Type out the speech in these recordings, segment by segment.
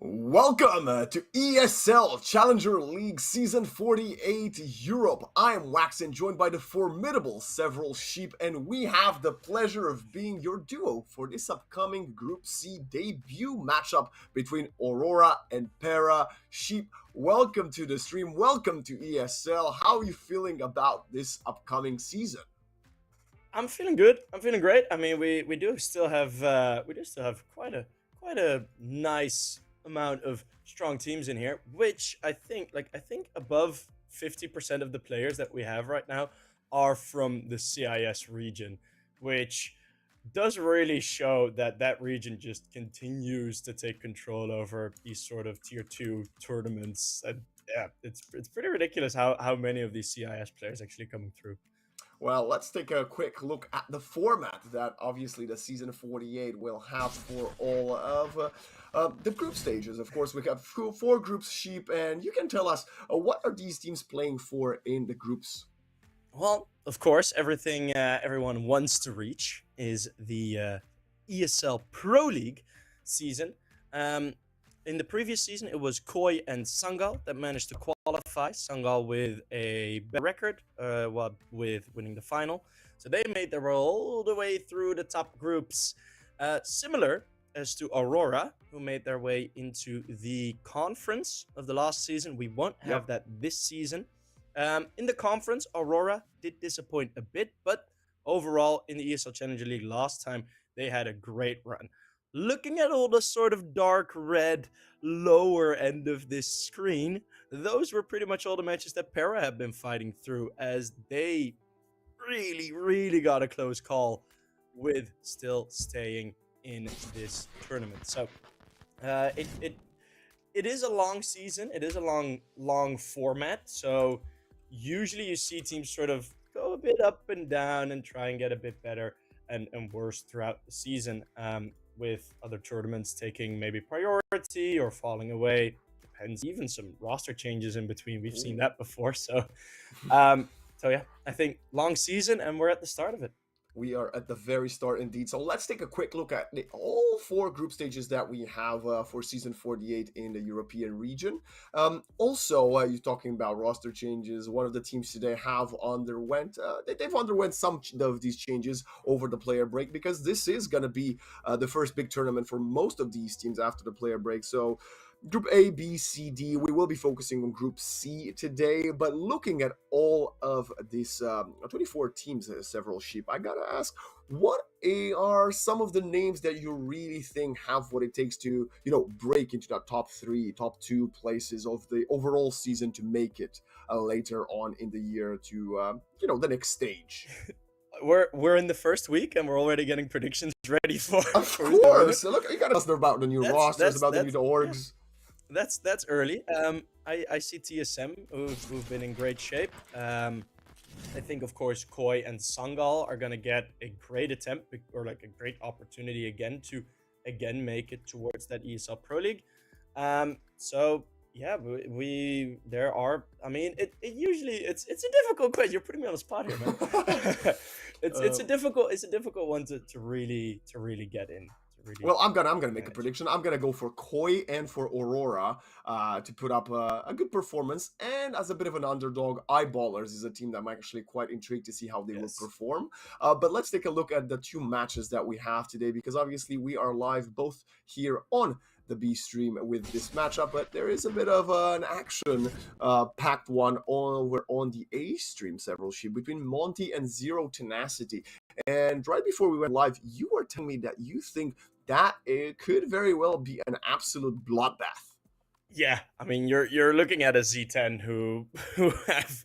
Welcome to ESL Challenger League Season 48 Europe. I'm Waxen, joined by the formidable Several Sheep, and we have the pleasure of being your duo for this upcoming Group C debut matchup between Aurora and PERA. Sheep, welcome to the stream. Welcome to ESL. How are you feeling about this upcoming season? I'm feeling good. I'm feeling great. I mean, we do still have quite a nice amount of strong teams in here, which I think above 50% of the players that we have right now are from the CIS region, which does really show that region just continues to take control over these sort of tier 2 tournaments. And yeah, it's pretty ridiculous how many of these CIS players actually coming through. Well, let's take a quick look at the format that obviously the Season 48 will have for all of the group stages. Of course, we have four groups, Sheep, and you can tell us what are these teams playing for in the groups? Well, of course, everything everyone wants to reach is the ESL Pro League season. In the previous season, it was Koi and Sangal that managed to qualify. Sangal with a better record, with winning the final. So they made their way all the way through the top groups. Similar as to Aurora, who made their way into the conference of the last season. We won't have that this season. In the conference, Aurora did disappoint a bit, but overall, in the ESL Challenger League last time, they had a great run. Looking at all the sort of dark red lower end of this screen, those were pretty much all the matches that PERA have been fighting through, as they really got a close call with still staying in this tournament. So it is a long season. It is a long format. So usually you see teams sort of go a bit up and down and try and get a bit better and worse throughout the season, with other tournaments taking maybe priority or falling away. Depends. Even some roster changes in between. We've seen that before. So yeah, I think long season, and we're at the start of it. We are at the very start indeed. So let's take a quick look at all four group stages that we have for Season 48 in the European region. You're talking about roster changes. One of the teams today have underwent, they've underwent some of these changes over the player break, because this is going to be the first big tournament for most of these teams after the player break. So Group A, B, C, D, we will be focusing on Group C today, but looking at all of these 24 teams, Several Sheep, I gotta ask, what are some of the names that you really think have what it takes to, break into that top 3, top 2 places of the overall season to make it later on in the year to, the next stage? We're in the first week and we're already getting predictions ready for. Of course, look, you gotta know about the new rosters, about the new orgs. Yeah. That's early. I see TSM who've been in great shape. I think, of course, Koi and Sangal are gonna get a great attempt, or like a great opportunity again to make it towards that ESL Pro League. So yeah, there are. I mean, it's a difficult question. You're putting me on the spot here, man. it's a difficult one to really get in. Well, I'm gonna make a prediction. I'm gonna go for Koi and for Aurora to put up a good performance. And as a bit of an underdog, Eyeballers is a team that I'm actually quite intrigued to see how they will perform. But let's take a look at the two matches that we have today, because obviously we are live both here on the B stream with this matchup, but there is a bit of an action-packed one over on the A stream, Several Sheep, between Monty and Zero Tenacity. And right before we went live, you were telling me that you think that it could very well be an absolute bloodbath. Yeah, I mean, you're looking at a Z10 who have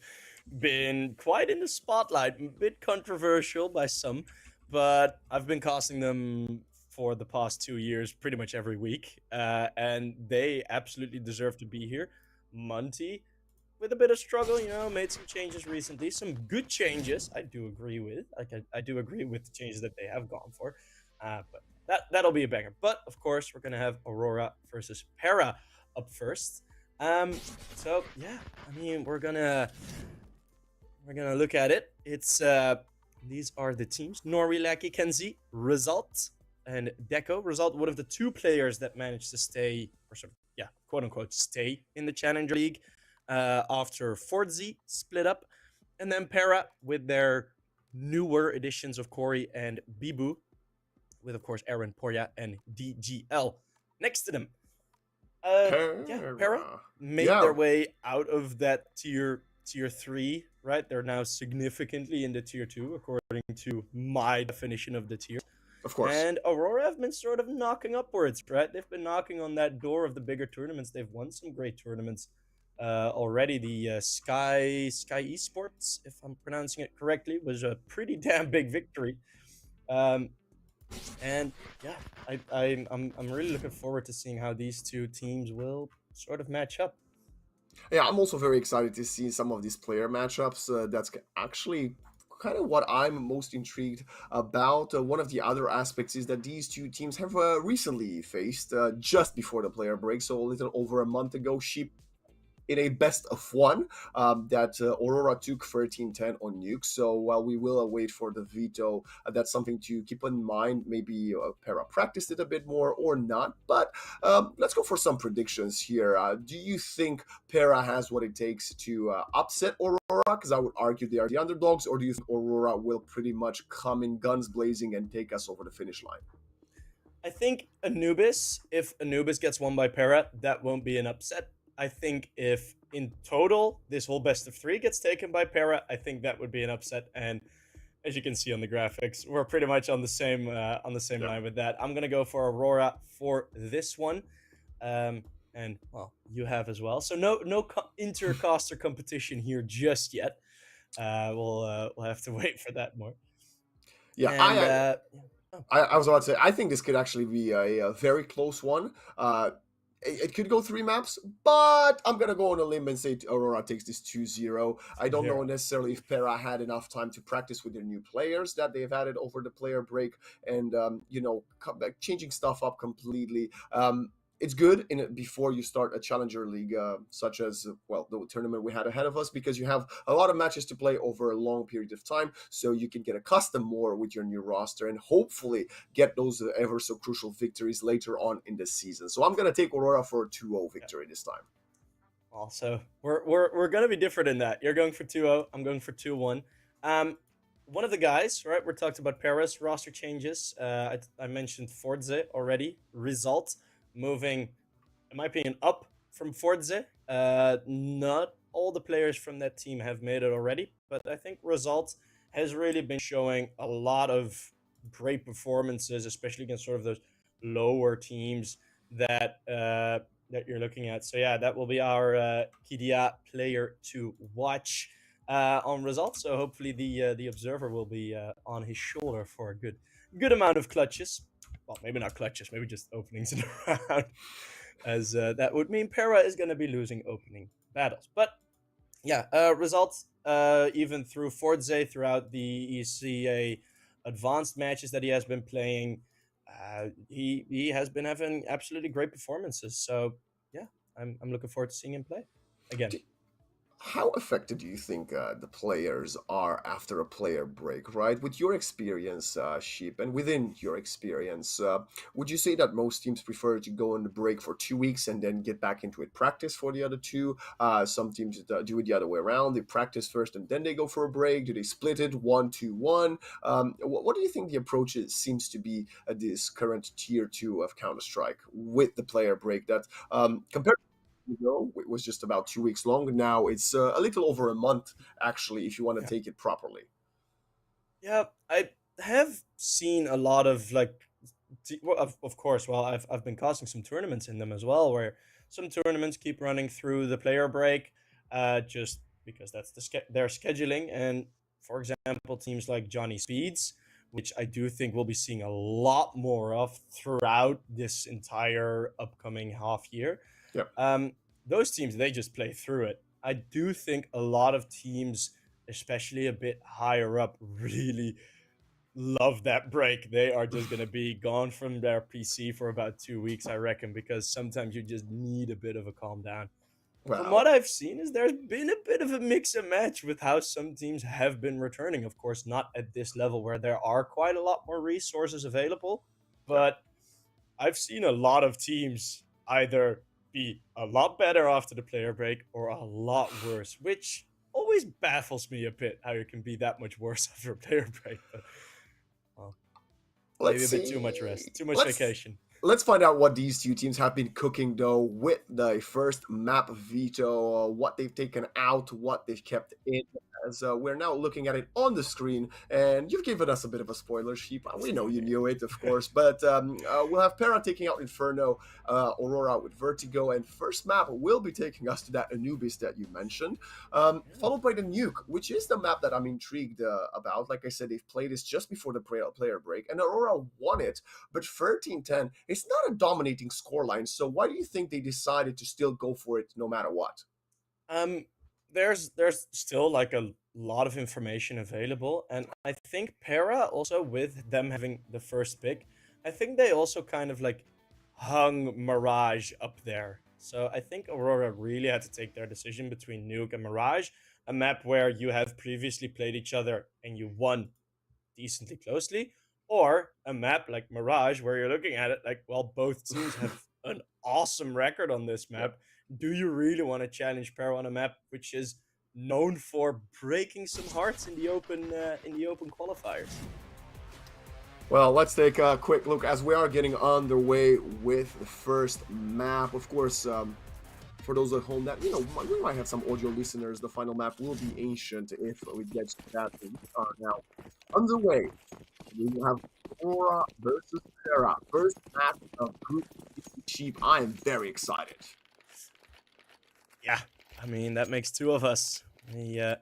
been quite in the spotlight, a bit controversial by some, but I've been casting them for the past 2 years pretty much every week, and they absolutely deserve to be here. Monty, with a bit of struggle, made some changes recently, some good changes. I do agree with. I do agree with the changes that they have gone for, but that'll be a banger. But of course, we're gonna have Aurora versus PERA up first. So yeah, I mean, we're gonna look at it. It's these are the teams: Norway, Lackey, Kenzie, Result, and Deco. Result, one of the two players that managed to stay, or sort of, yeah, quote unquote, stay in the Challenger League after Forza split up. And then PERA with their newer additions of Corey and Bibu, with, of course, Aaron, Porya, and DGL next to them. Yeah, PERA made Yeah, their way out of that tier 3, right? They're now significantly into tier 2, according to my definition of the tier. of course. And Aurora have been sort of knocking upwards, right? They've been knocking on that door of the bigger tournaments. They've won some great tournaments already. The Sky Esports, if I'm pronouncing it correctly, was a pretty damn big victory. And yeah, I'm really looking forward to seeing how these two teams will sort of match up. Yeah, I'm also very excited to see some of these player matchups. That's actually kind of what I'm most intrigued about. One of the other aspects is that these two teams have recently faced just before the player break, so a little over a month ago. Sheep in a best of one that Aurora took 13-10 on Nuke. So while we will await for the veto, that's something to keep in mind. Maybe PERA practiced it a bit more or not. But let's go for some predictions here. Do you think PERA has what it takes to upset Aurora? Because I would argue they are the underdogs. Or do you think Aurora will pretty much come in guns blazing and take us over the finish line? I think Anubis, if Anubis gets won by PERA, that won't be an upset. I think if in total this whole best of 3 gets taken by PERA, I think that would be an upset. And as you can see on the graphics, we're pretty much on the same line with that. I'm gonna go for Aurora for this one, and well, you have as well. So no inter-caster competition here just yet. We'll have to wait for that more. Yeah, and, I was about to say, I think this could actually be a very close one. It could go 3 maps, but I'm going to go on a limb and say Aurora takes this 2-0. I don't know necessarily if PERA had enough time to practice with their new players that they've added over the player break and, changing stuff up completely. It's good before you start a Challenger League, such as, the tournament we had ahead of us, because you have a lot of matches to play over a long period of time, so you can get accustomed more with your new roster and hopefully get those ever so crucial victories later on in the season. So I'm going to take Aurora for a 2-0 victory this time. Also, we're going to be different in that. You're going for 2-0, I'm going for 2-1. One of the guys, right, we talked about PERA's roster changes. I mentioned Forza already. Result moving, in my opinion, up from Forza. Not all the players from that team have made it already, but I think Result has really been showing a lot of great performances, especially against sort of those lower teams that you're looking at. So yeah, that will be our Kidia player to watch on Result. So hopefully the observer will be on his shoulder for a good amount of clutches. Well, maybe not clutches, maybe just openings in a round, as that would mean PERA is going to be losing opening battles. But yeah, results even through Forza, throughout the ECA advanced matches that he has been playing, he has been having absolutely great performances. So yeah, I'm looking forward to seeing him play again. How affected do you think the players are after a player break, right? With your experience, Sheep, and within your experience, would you say that most teams prefer to go on the break for 2 weeks and then get back into it practice for the other 2? Some teams do it the other way around. They practice first and then they go for a break. Do they split it 1-2-1? What do you think the approach seems to be at this current tier 2 of Counter-Strike with the player break that compared ago, it was just about 2 weeks long. Now it's a little over a month, actually, if you want to take it properly. Yeah, I have seen a lot of of course. Well, I've been casting some tournaments in them as well, where some tournaments keep running through the player break, just because that's their scheduling. And for example, teams like Johnny Speeds, which I do think we'll be seeing a lot more of throughout this entire upcoming half year. Yep. Those teams, they just play through it. I do think a lot of teams, especially a bit higher up, really love that break. They are just going to be gone from their PC for about 2 weeks, I reckon, because sometimes you just need a bit of a calm down. Wow. From what I've seen, is there's been a bit of a mix and match with how some teams have been returning. Of course, not at this level where there are quite a lot more resources available. but I've seen a lot of teams either be a lot better after the player break or a lot worse, which always baffles me a bit how you can be that much worse after a player break. But well, Let's maybe a bit too much see. rest, too much Let's vacation. let's find out what these two teams have been cooking though with the first map veto, what they've taken out, what they've kept in. As we're now looking at it on the screen, and you've given us a bit of a spoiler, Sheep. We know you knew it, of course, but we'll have PERA taking out Inferno, Aurora with Vertigo, and first map will be taking us to that Anubis that you mentioned, followed by the Nuke, which is the map that I'm intrigued about. Like I said, they've played this just before the player break, and Aurora won it, but 13-10, it's not a dominating scoreline, so why do you think they decided to still go for it no matter what? Um, there's still like a lot of information available, and I think Para also with them having the first pick, I think they also kind of like hung Mirage up there. So I think Aurora really had to take their decision between Nuke and Mirage, a map where you have previously played each other and you won decently closely, or a map like Mirage where you're looking at it like, well, both teams have an awesome record on this Yeah. map. Do you really want to challenge Pero on a map which is known for breaking some hearts in the open qualifiers? Well, let's take a quick look as we are getting underway with the first map. Of course, for those at home that, we might have some audio listeners, the final map will be Ancient if we get to that. We are now underway. We have Aurora versus PERA. First match of Group Sheep. I am very excited. Yeah, I mean, that makes two of us. We got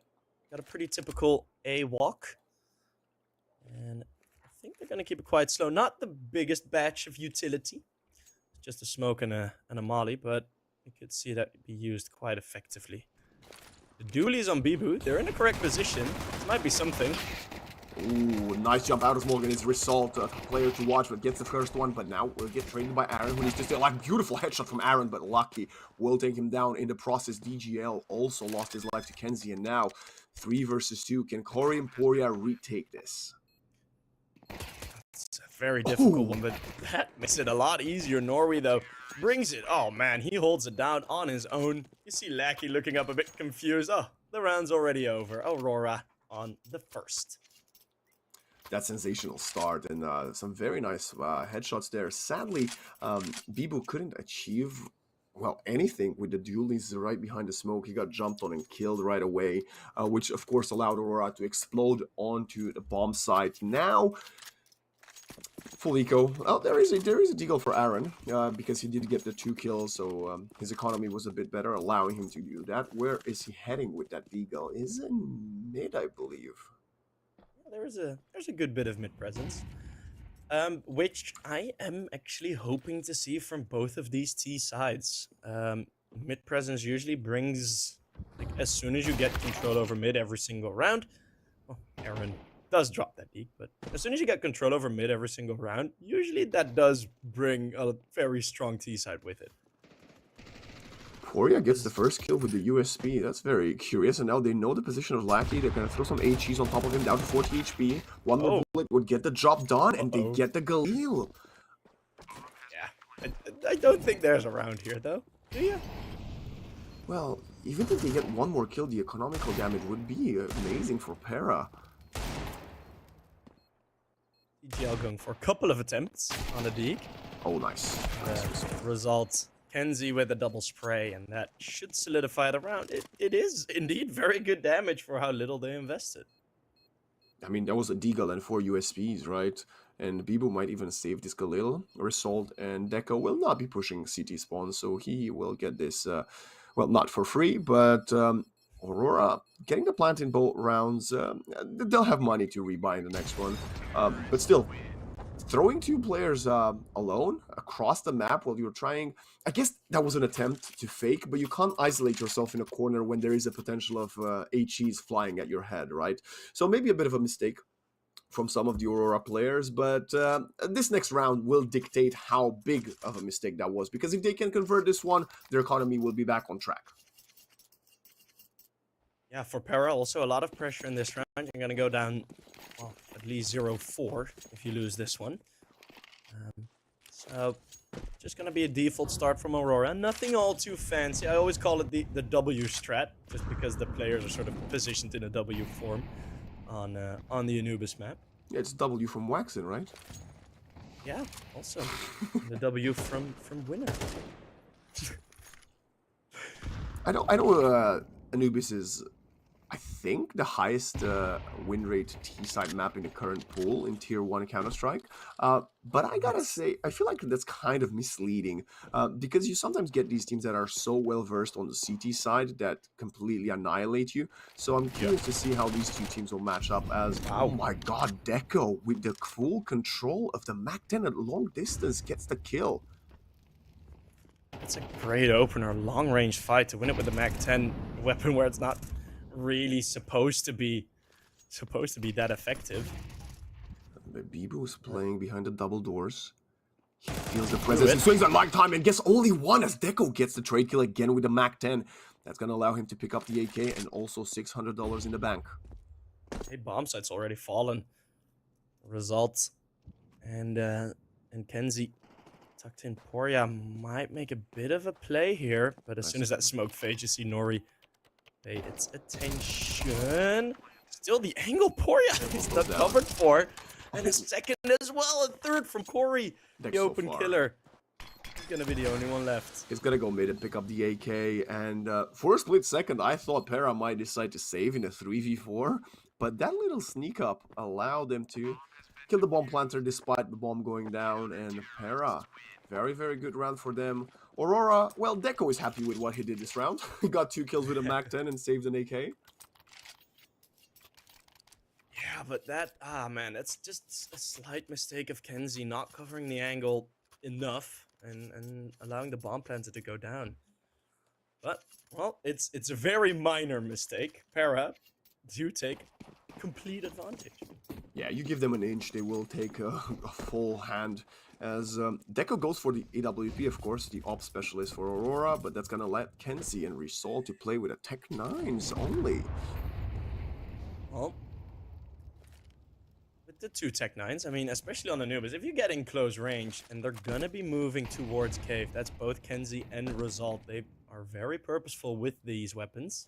a pretty typical A walk. And I think they're going to keep it quite slow. Not the biggest batch of utility. Just a smoke and a molly, but you could see that be used quite effectively. The dualies on Bibu, they're in the correct position. This might be something. Ooh, nice jump out of Morgan is result. Player to watch, but gets the first one. But now we'll get traded by Aaron, who needs to stay alive. Beautiful headshot from Aaron, but lucky will take him down in the process. DGL also lost his life to Kenzie, and now 3 versus 2. Can Corey Emporia retake this? It's a very difficult one, but that makes it a lot easier. Norway, though, brings it. Oh, man, he holds it down on his own. You see Lackey looking up a bit confused. Oh, the round's already over. Aurora on the first. That sensational start and some very nice headshots there. Sadly, Bibu couldn't achieve, well, anything with the dualies right behind the smoke. He got jumped on and killed right away, which of course allowed Aurora to explode onto the bomb site. Now, full eco. Well, there is a deagle for Aaron because he did get the 2 kills, so his economy was a bit better, allowing him to do that. Where is he heading with that deagle? Is in mid, I believe. There's a good bit of mid presence, which I am actually hoping to see from both of these T sides. Mid presence usually brings, like, as soon as you get control over mid every single round. Oh, Aaron does drop that deep, but as soon as you get control over mid every single round, usually that does bring a very strong T side with it. Poria gets the first kill with the USP. That's very curious. And now they know the position of Lackey. They're going to throw some HEs on top of him, down to 40 HP. One more bullet would get the job done, and they get the Galil. Yeah. I don't think there's a round here, though. Do you? Well, even if they get one more kill, the economical damage would be amazing for PERA. DGL going for a couple of attempts on the Deke. Oh, nice. Result. Kenzie with a double spray, and that should solidify the round. It is indeed very good damage for how little they invested. I mean, that was a deagle and 4 USPs, right? And Bibu might even save this Galil result, and Deco will not be pushing CT spawn, so he will get this, well, not for free, but Aurora getting the plant in both rounds. They'll have money to rebuy in the next one, but still, throwing 2 players alone across the map while you're trying, I guess that was an attempt to fake, but you can't isolate yourself in a corner when there is a potential of HEs flying at your head, right? So maybe a bit of a mistake from some of the Aurora players, but this next round will dictate how big of a mistake that was, because if they can convert this one, their economy will be back on track. Yeah, for PERA, also a lot of pressure in this round. You're going to go down, well, at least 0-4 if you lose this one. So, just gonna be a default start from Aurora. Nothing all too fancy. I always call it the W strat, just because the players are sort of positioned in a W form on the Anubis map. It's W from Waxen, right? Yeah, also the W from winner. I know Anubis is, I think, the highest win rate T-side map in the current pool in Tier 1 Counter-Strike. But I gotta say, I feel like that's kind of misleading because you sometimes get these teams that are so well-versed on the CT side that completely annihilate you. So I'm curious to see how these two teams will match up as, oh my god, Deco with the full control of the MAC-10 at long distance gets the kill. It's a great opener, long-range fight to win it with the MAC-10 weapon where it's not really supposed to be that effective. Bibu's playing behind the double doors. He feels the presence. He swings on lifetime and gets only one as Deco gets the trade kill again with the MAC-10. That's going to allow him to pick up the AK and also $600 in the bank. Hey, bomb site's already fallen. Results. And Kenzie tucked in. Poria might make a bit of a play here, but as soon as that smoke fades, you see Nori pay its attention. Still the angle Poria is not covered for. And a second as well, a third from Corey, the open killer. He's gonna be the only one left. He's gonna go mid and pick up the AK, and for a split second, I thought PERA might decide to save in a 3v4, but that little sneak up allowed them to kill the bomb planter despite the bomb going down, and PERA, very, very good round for them. Aurora, well, Deco is happy with what he did this round. He got 2 kills with a MAC-10 and saved an AK. Yeah, but that, man, that's just a slight mistake of Kenzie not covering the angle enough and allowing the bomb planter to go down. But, well, it's a very minor mistake. PERA do take complete advantage. Yeah, you give them an inch, they will take a full hand. As Deco goes for the AWP, of course, the ops specialist for Aurora, but that's gonna let Kenzie and Risol to play with a Tech 9s only. Well, with the 2 Tech 9s, I mean, especially on Anubis, if you get in close range and they're gonna be moving towards Cave, that's both Kenzie and Result. They are very purposeful with these weapons.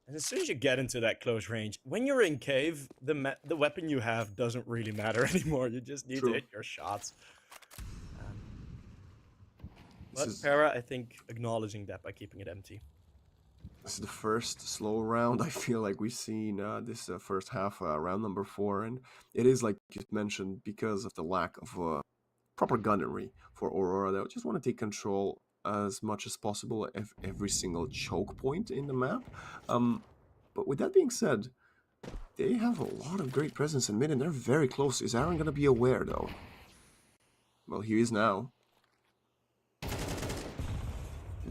And as soon as you get into that close range, when you're in Cave, the weapon you have doesn't really matter anymore. You just need to hit your shots. But PERA, I think, acknowledging that by keeping it empty. This is the first slow round I feel like we've seen this first half, round number 4, and it is, like you mentioned, because of the lack of proper gunnery for Aurora. They just want to take control as much as possible of every single choke point in the map. But with that being said, they have a lot of great presence in mid, and they're very close. Is Aaron going to be aware, though? Well, he is now.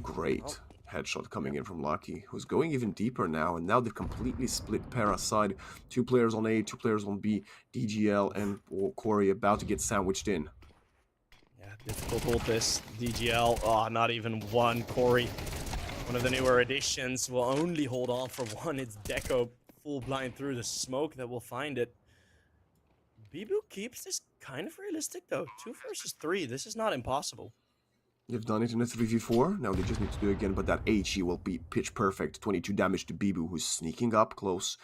Great headshot coming in from Lucky, who's going even deeper now, and now they've completely split PERA side. 2 players on A, 2 players on B. DGL and Corey about to get sandwiched in. Yeah, difficult hold this. DGL, oh, not even one. Corey, one of the newer additions, will only hold on for one. It's Deco full blind through the smoke that will find it. Bibu keeps this kind of realistic, though. 2 versus 3, this is not impossible. They've done it in a 3v4, now they just need to do it again, but that HE will be pitch perfect. 22 damage to Bibu, who's sneaking up close.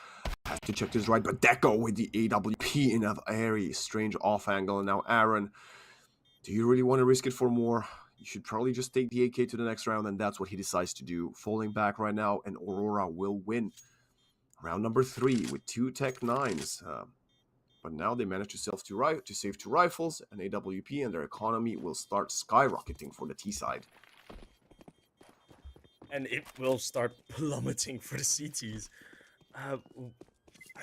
Has to check his right, but Deco with the AWP in a very strange off angle. And now Aaron, do you really want to risk it for more? You should probably just take the AK to the next round, and that's what he decides to do. Falling back right now, and Aurora will win. Round number 3 with 2 Tech 9s. But now they manage to save 2 rifles, an AWP, and their economy will start skyrocketing for the T side. And it will start plummeting for the CTs. I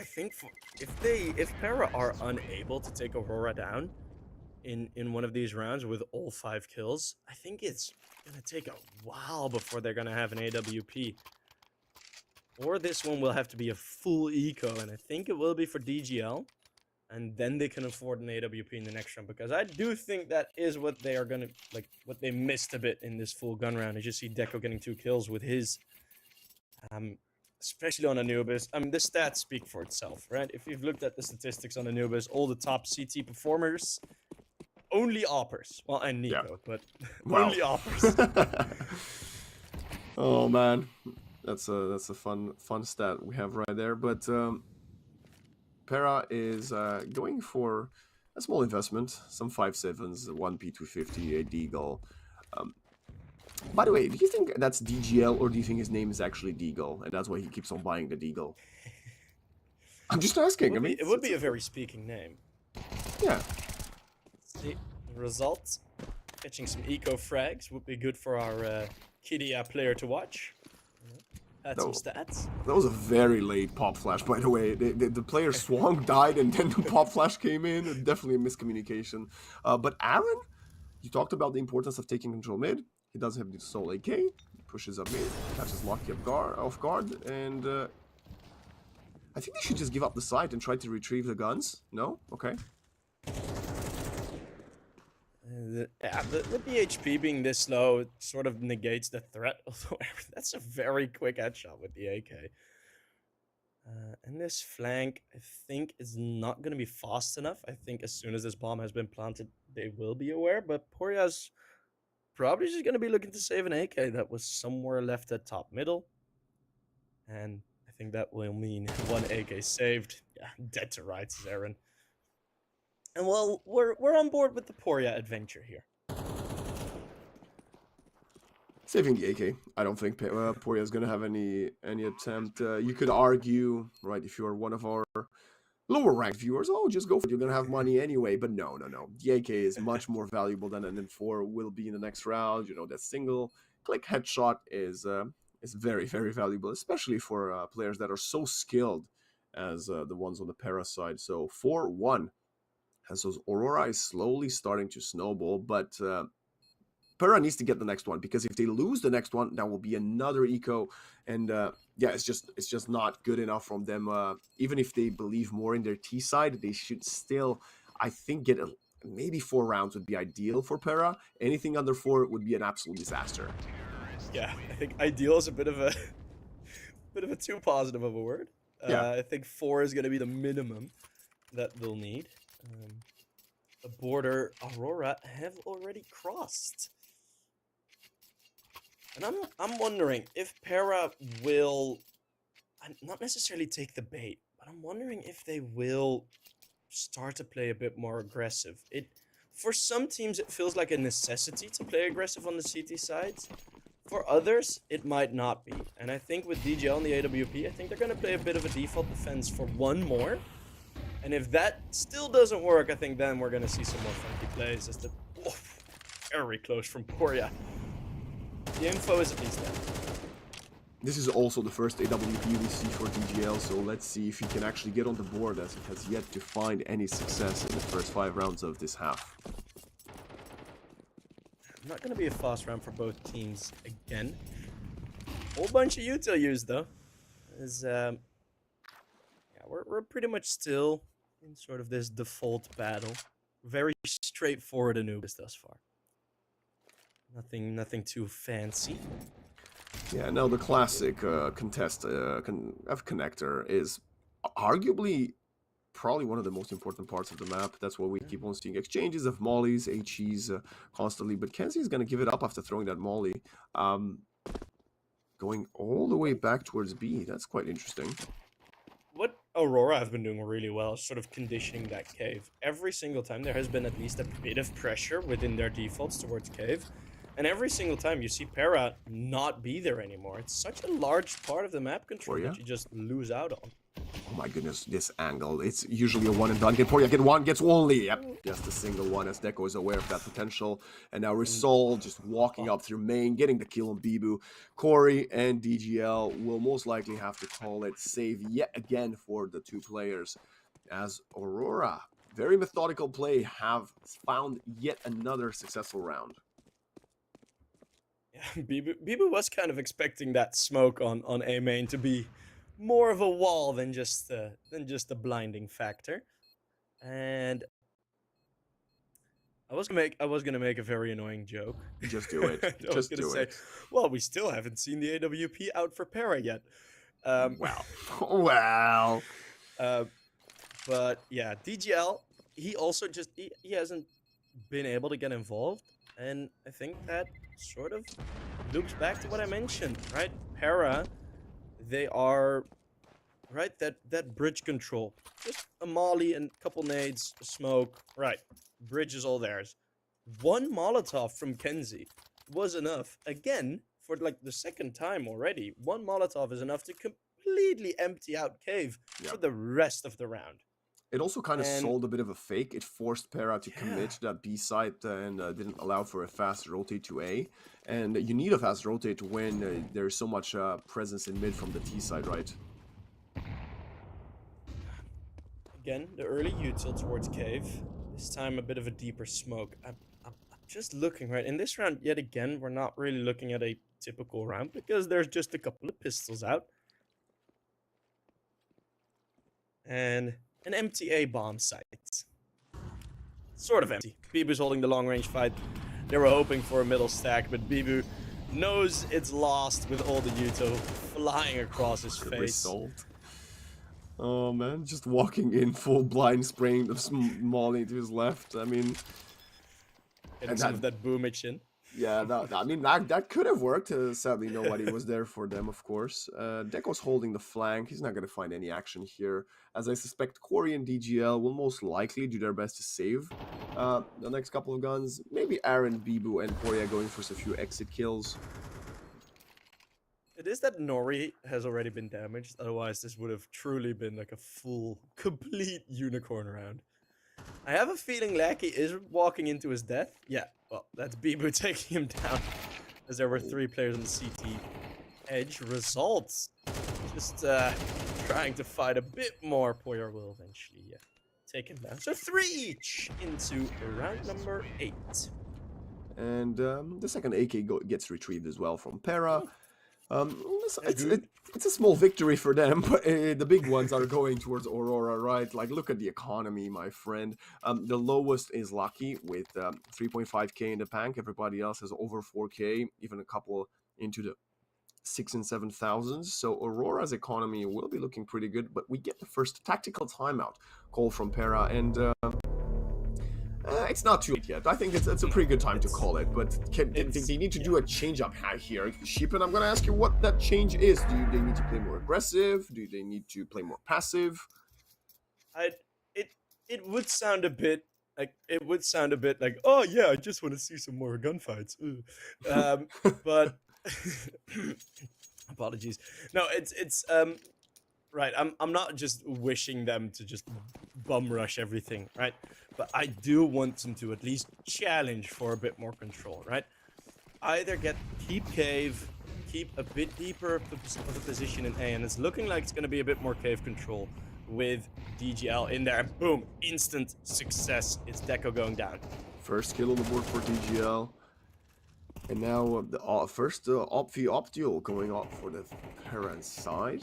think if PERA are unable to take Aurora down in one of these rounds with all 5 kills, I think it's gonna take a while before they're gonna have an AWP. Or this one will have to be a full eco, and I think it will be for DGL. And then they can afford an AWP in the next round, because I do think that is what they are gonna, like, what they missed a bit in this full gun round. Is you see Deco getting 2 kills with his, especially on Anubis. I mean, the stats speak for itself, right? If you've looked at the statistics on Anubis, all the top CT performers, only Oppers. Well, and Yeah. Nico, but Wow. only Oppers. Oh man, that's a fun stat we have right there. But PERA is going for a small investment, some 5.7s, one P250, a Deagle. Um, by the way, do you think that's DGL or do you think his name is actually Deagle and that's why he keeps on buying the Deagle? I'm just asking. It would be a very speaking name. Yeah. Let's see the results. Catching some eco frags would be good for our Kidia player to watch. Had some stats. That was a very late pop flash, by the way. The player swung, died, and then the pop flash came in. Definitely a miscommunication. But Aaron, you talked about the importance of taking control mid. He doesn't have the soul AK. He pushes up mid, catches Lucky off guard, and I think they should just give up the site and try to retrieve the guns. No? Okay. The BHP being this low sort of negates the threat. Although that's a very quick headshot with the AK. And this flank, I think, is not going to be fast enough. I think as soon as this bomb has been planted, they will be aware. But PERA's probably just going to be looking to save an AK that was somewhere left at top middle. And I think that will mean one AK saved. Yeah, dead to rights, Aaron. And well, we're on board with the PERA adventure here. Saving the AK. I don't think PERA is going to have any attempt. You could argue, right, if you're one of our lower ranked viewers, oh, just go for it. You're going to have money anyway. But no. The AK is much more valuable than an M4 will be in the next round. You know, that single click headshot is very, very valuable, especially for players that are so skilled as the ones on the PERA side. So 4-1. And so Aurora is slowly starting to snowball, but PERA needs to get the next one, because if they lose the next one, that will be another eco, and yeah, it's just not good enough from them. Even if they believe more in their T side, they should still, I think, get maybe 4 rounds would be ideal for PERA. Anything under 4 would be an absolute disaster. Yeah, I think ideal is a bit of a too positive of a word. Yeah. I think 4 is going to be the minimum that they'll need. The border Aurora have already crossed. And I'm wondering if PERA will not necessarily take the bait, but I'm wondering if they will start to play a bit more aggressive. For some teams it feels like a necessity to play aggressive on the CT sides. For others, it might not be. And I think with DGL and the AWP, I think they're going to play a bit of a default defense for one more. And if that still doesn't work, I think then we're going to see some more funky plays. As the very close from PERA. The info is at least there. This is also the first AWP we see for DGL, so let's see if he can actually get on the board, as he has yet to find any success in the first 5 rounds of this half. Not going to be a fast round for both teams again. Whole bunch of util use though. Yeah, we're pretty much still in sort of this default battle. Very straightforward Anubis thus far. Nothing too fancy. Yeah, no, the classic contest of connector is arguably probably one of the most important parts of the map. That's why we keep on seeing exchanges of mollies, HEs constantly. But Kenzie is going to give it up after throwing that molly. Going all the way back towards B. That's quite interesting. What Aurora have been doing really well is sort of conditioning that cave. Every single time there has been at least a bit of pressure within their defaults towards cave. And every single time you see PERA not be there anymore. It's such a large part of the map control that you just lose out on. Oh my goodness, this angle. It's usually a one and done. Get one, gets only. Yep, just a single one, as Deco is aware of that potential. And now Risol just walking up through main, getting the kill on Bibu. Corey and DGL will most likely have to call it save yet again for the 2 players. As Aurora, very methodical play, have found yet another successful round. Yeah, Bibu was kind of expecting that smoke on A main to be more of a wall than just a blinding factor. And I was gonna make a very annoying joke. Just do it. Just do it. Well, we still haven't seen the AWP out for PERA yet. Wow. But yeah, DGL. He also he hasn't been able to get involved. And I think that sort of loops back to what I mentioned, right? PERA, they are, right, that bridge control. Just a molly and a couple nades, a smoke, right. Bridge is all theirs. One Molotov from Kenzie was enough. Again, for like the second time already, one Molotov is enough to completely empty out Cave for the rest of the round. It also kind of And sold a bit of a fake. It forced PERA to commit yeah, to that B site and didn't allow for a fast rotate to A. And you need a fast rotate when there's so much presence in mid from the T side, right? again, the early util towards Cave. This time a bit of a deeper smoke. I'm just looking, right? In this round, yet again, we're not really looking at a typical round because there's just a couple of pistols out. And an empty A bomb site. Sort of empty. Bibu's holding the long range fight. They were hoping for a middle stack, but Bibu knows it's lost with all the util flying across his face. Result. Oh man, just walking in full blind, spraying the molly to his left. I mean, Getting some of that boomage in. Yeah, that could have worked. Sadly, nobody was there for them, of course. Deco's holding the flank. He's not going to find any action here. As I suspect, Corey and DGL will most likely do their best to save the next couple of guns. Maybe Aaron, Bibu, and Corey are going for a few exit kills. It is that Nori has already been damaged. Otherwise, this would have truly been like a full, complete unicorn round. I have a feeling Lackey is walking into his death. Yeah, well, that's Bibu taking him down. As there were 3 players on the CT edge. Results. Just trying to fight a bit more. Poyer will eventually take him down. So 3 each into round number 8. And the second AK gets retrieved as well from PERA. It's a small victory for them, but the big ones are going towards Aurora, right? Like, look at the economy, my friend. The lowest is Lucky with 3.5k in the bank. Everybody else has over 4k, even a couple into the 6,000 and 7,000. So Aurora's economy will be looking pretty good, but we get the first tactical timeout call from PERA, and it's not too late yet. I think it's a pretty good time to call it, but they need to do a change up here. Sheepan, I'm going to ask you what that change is. Do they need to play more aggressive? Do they need to play more passive? It would sound a bit like, oh yeah, I just want to see some more gunfights. But apologies. No, it's right. I'm not just wishing them to just bum rush everything, right? But I do want them to at least challenge for a bit more control, right? Either keep Cave, keep a bit deeper of the position in A, and it's looking like it's going to be a bit more Cave control with DGL in there. Boom, instant success. It's Deco going down. First kill on the board for DGL. And now the first op duel going up for the PERA side.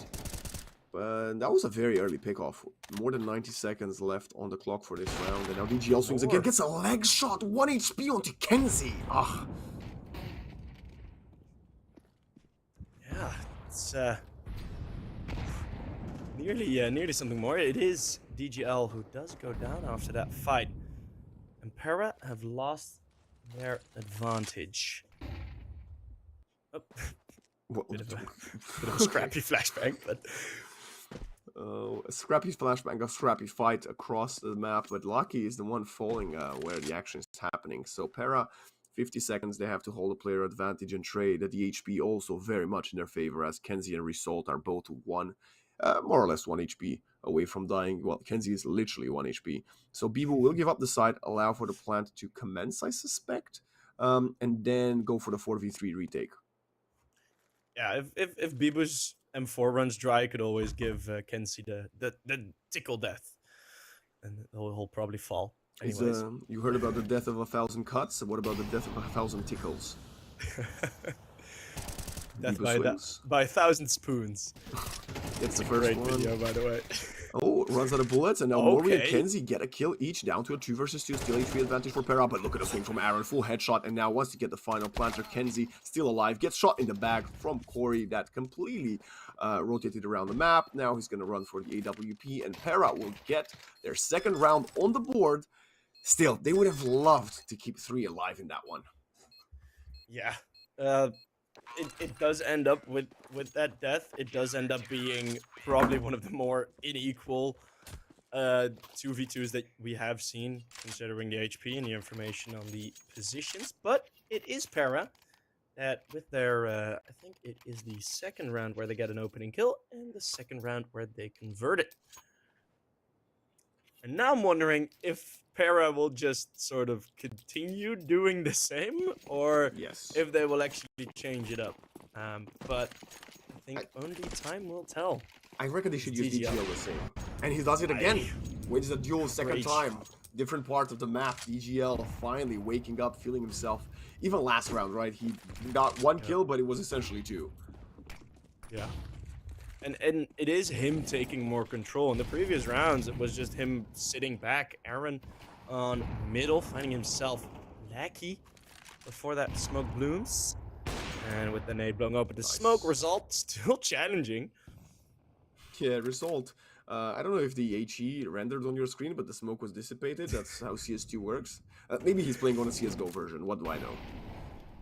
That was a very early pickoff. More than 90 seconds left on the clock for this round. And now DGL swings again, gets a leg shot. 1 HP onto Kenzie. Ah. Yeah, it's nearly something more. It is DGL who does go down after that fight. And PERA have lost their advantage. Oh. Bit of a scrappy flashbang, but... a scrappy flashbang, a scrappy fight across the map, but Lucky is the one falling where the action is happening. So PERA, 50 seconds, they have to hold a player advantage and trade. At the HP also very much in their favor, as Kenzie and Result are both more or less 1 HP away from dying. Well, Kenzie is literally 1 HP. So Bibu will give up the site, allow for the plant to commence, I suspect, and then go for the 4v3 retake. Yeah, if Bibu's M4 runs dry, I could always give Kenzie the tickle death, and he'll probably fall. Anyways. You heard about the death of 1,000 cuts. What about the death of 1,000 tickles? Death by 1,000 spoons. It's the first great one. Video, by the way. Oh, runs out of bullets, and now Mori and Kenzie get a kill each, down to a 2 versus 2, still HP advantage for PERA, but look at the swing from Aaron, full headshot, and now wants to get the final planter. Kenzie, still alive, gets shot in the back from Corey, that completely rotated around the map. Now he's going to run for the AWP, and PERA will get their second round on the board. Still, they would have loved to keep 3 alive in that one. Yeah. It does end up with that death. It does end up being probably one of the more unequal 2v2s that we have seen, considering the HP and the information on the positions. But it is PERA that with their, I think it is the second round where they get an opening kill, and the second round where they convert it. And now I'm wondering if PERA will just sort of continue doing the same, or Yes. if they will actually change it up. But I think only time will tell. I reckon they should use DGL. DGL the same. And he does it again. Wins the duel second Rage. time. Different part of the map. DGL finally waking up, feeling himself. Even last round, right? He got 1 kill, but it was essentially 2. Yeah. And it is him taking more control. In the previous rounds, it was just him sitting back. Aaron on middle, finding himself lackey before that smoke blooms. And with the nade blowing open, the smoke result still challenging. Yeah, result. I don't know if the HE rendered on your screen, but the smoke was dissipated. That's how CS2 works. Maybe he's playing on a CSGO version. What do I know?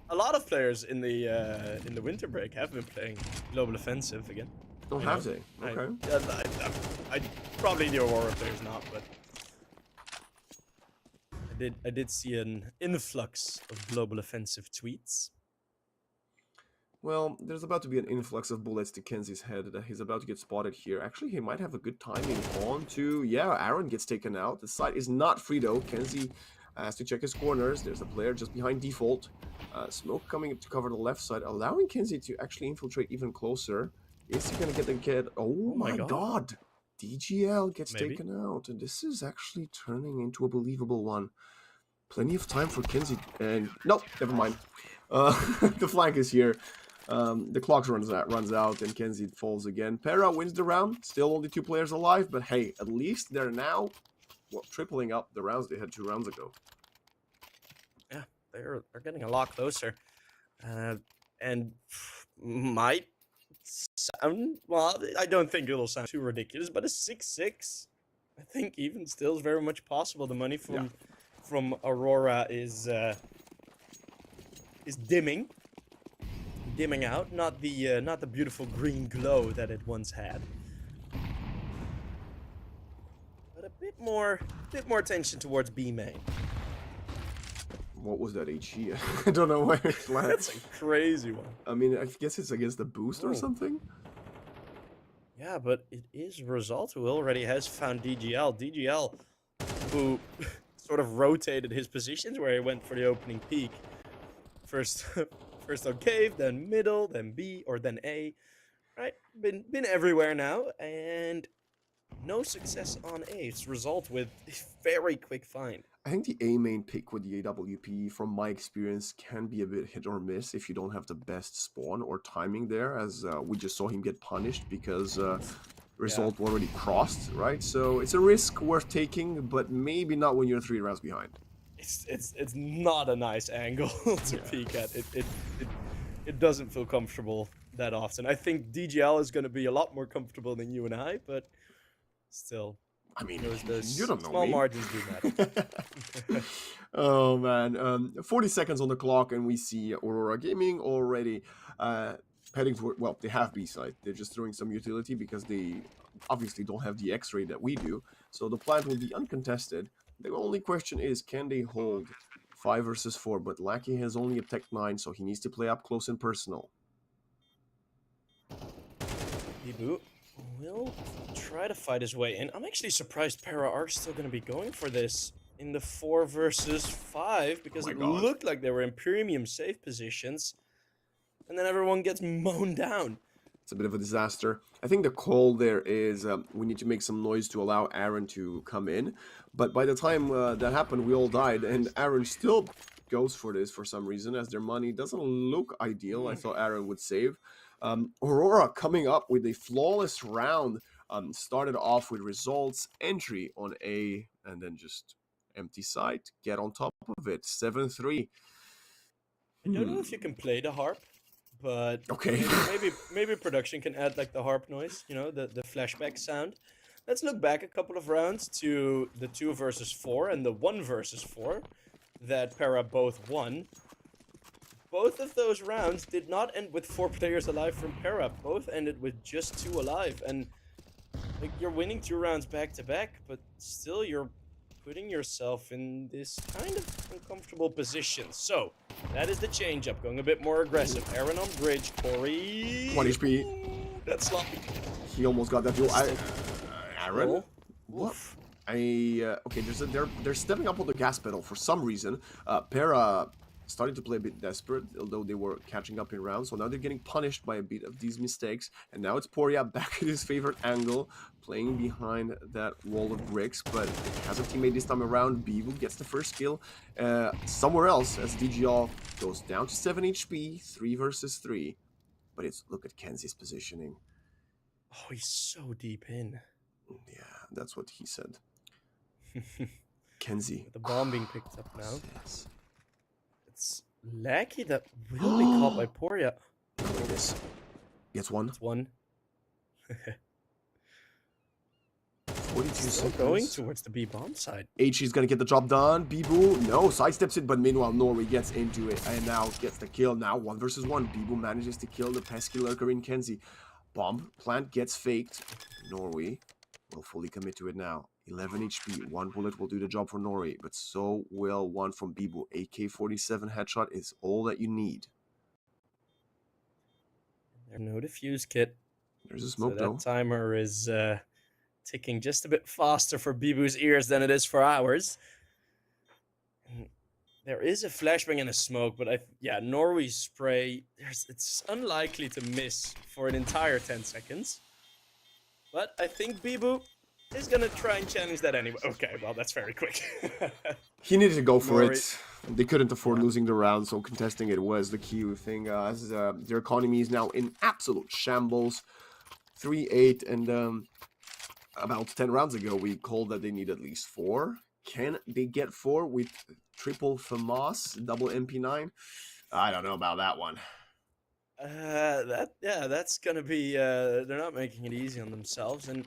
A lot of players in the winter break have been playing Global Offensive again. Oh, have they? Okay. I probably the Aurora players not, but I did see an influx of Global Offensive tweets. Well, there's about to be an influx of bullets to Kenzie's head. He's about to get spotted here. Actually, he might have a good timing on to... Yeah, Aaron gets taken out. The site is not free, though. Kenzie has to check his corners. There's a player just behind default. Smoke coming up to cover the left side, allowing Kenzie to actually infiltrate even closer. Is he going to get the kid? Oh my god! DGL gets taken out. And this is actually turning into a believable one. Plenty of time for Kenzie. And... Nope, never mind. The flank is here. The clock runs out and Kenzie falls again. PERA wins the round. Still only 2 players alive, but hey, at least they're now tripling up the rounds they had 2 rounds ago. Yeah, they're getting a lot closer, and might sound, well, I don't think it'll sound too ridiculous, but a 6-6, I think even still is very much possible. The money from Aurora is dimming out, not the beautiful green glow that it once had, but a bit more attention towards B main. What was that HE? I don't know where it lands. That's a crazy one. I mean, I guess it's against the boost or something. Yeah, but it is Result who already has found DGL. DGL, who sort of rotated his positions where he went for the opening peak. First on cave, then middle, then B, or then A. Right? Been everywhere now, and no success on A. It's Result with a very quick find. I think the A main pick with the AWP, from my experience, can be a bit hit or miss if you don't have the best spawn or timing there, as we just saw him get punished because Result already crossed, right? So it's a risk worth taking, but maybe not when you're 3 rounds behind. It's not a nice angle to peek at. It doesn't feel comfortable that often. I think DGL is going to be a lot more comfortable than you and I, but still. I mean, those you don't know small me. margins do matter. Oh man, 40 seconds on the clock, and we see Aurora Gaming already heading toward. Well, they have B side. They're just throwing some utility because they obviously don't have the X-ray that we do. So the plant will be uncontested. The only question is, can they hold 5 versus 4? But Lackey has only a Tech 9, so he needs to play up close and personal. Ibu will try to fight his way in. I'm actually surprised PERA are still going to be going for this in the 4 versus 5, because it looked like they were in premium safe positions, and then everyone gets mown down. It's a bit of a disaster. I think the call there is we need to make some noise to allow Aaron to come in. But by the time that happened, we all died, and Aaron still goes for this for some reason, as their money doesn't look ideal. I thought Aaron would save. Aurora coming up with a flawless round. Started off with Results, entry on A, and then just empty site. Get on top of it. 7-3. I don't know if you can play the harp, but okay. maybe production can add like the harp noise, you know, the flashback sound. let's look back a couple of rounds to the 2 versus 4 and the 1 versus 4 that PERA both won. Both of those rounds did not end with 4 players alive from PERA. Both ended with just 2 alive. And like, you're winning 2 rounds back to back, but still you're putting yourself in this kind of uncomfortable position. So, that is the change-up, going a bit more aggressive. Aaron on bridge, Corey... 1 HP. That's sloppy. He almost got that duel. Aaron? Oh. What? Okay, they're stepping up on the gas pedal for some reason. PERA starting to play a bit desperate, although they were catching up in rounds. So now they're getting punished by a bit of these mistakes. And now it's PERA back at his favorite angle, playing behind that wall of bricks. But has a teammate this time around. Bibu gets the first kill somewhere else as DGL goes down to 7 HP, 3 versus 3. But look at Kenzie's positioning. Oh, he's so deep in. Yeah, that's what he said. Kenzie. With the bomb being picked up now. Yes. It's Lackey that will be caught by PERA. Look at this. Gets one. It's one. 42 seconds. Going towards the B bomb side. HE's gonna get the job done. Bibu, no, sidesteps it, but meanwhile Norway gets into it and now gets the kill. Now 1 versus 1. Bibu manages to kill the pesky lurker in Kenzie. Bomb plant gets faked. Norway will fully commit to it now. 11 HP. 1 bullet will do the job for Norway, but so will one from Bibu. AK-47 headshot is all that you need. There's no defuse kit. There's a smoke so though. That timer is ticking just a bit faster for Bibu's ears than it is for ours. And there is a flashbang and a smoke, but Norway's spray, it's unlikely to miss for an entire 10 seconds. But I think Bibu is gonna try and challenge that anyway. Okay, well, that's very quick. He needed to go for Norway. it. They couldn't afford losing the round, so contesting it was the key thing. As their economy is now in absolute shambles. 3-8, and about 10 rounds ago, we called that they need at least 4. Can they get 4 with triple FAMAS, double MP9? I don't know about that one. That's gonna be. They're not making it easy on themselves, and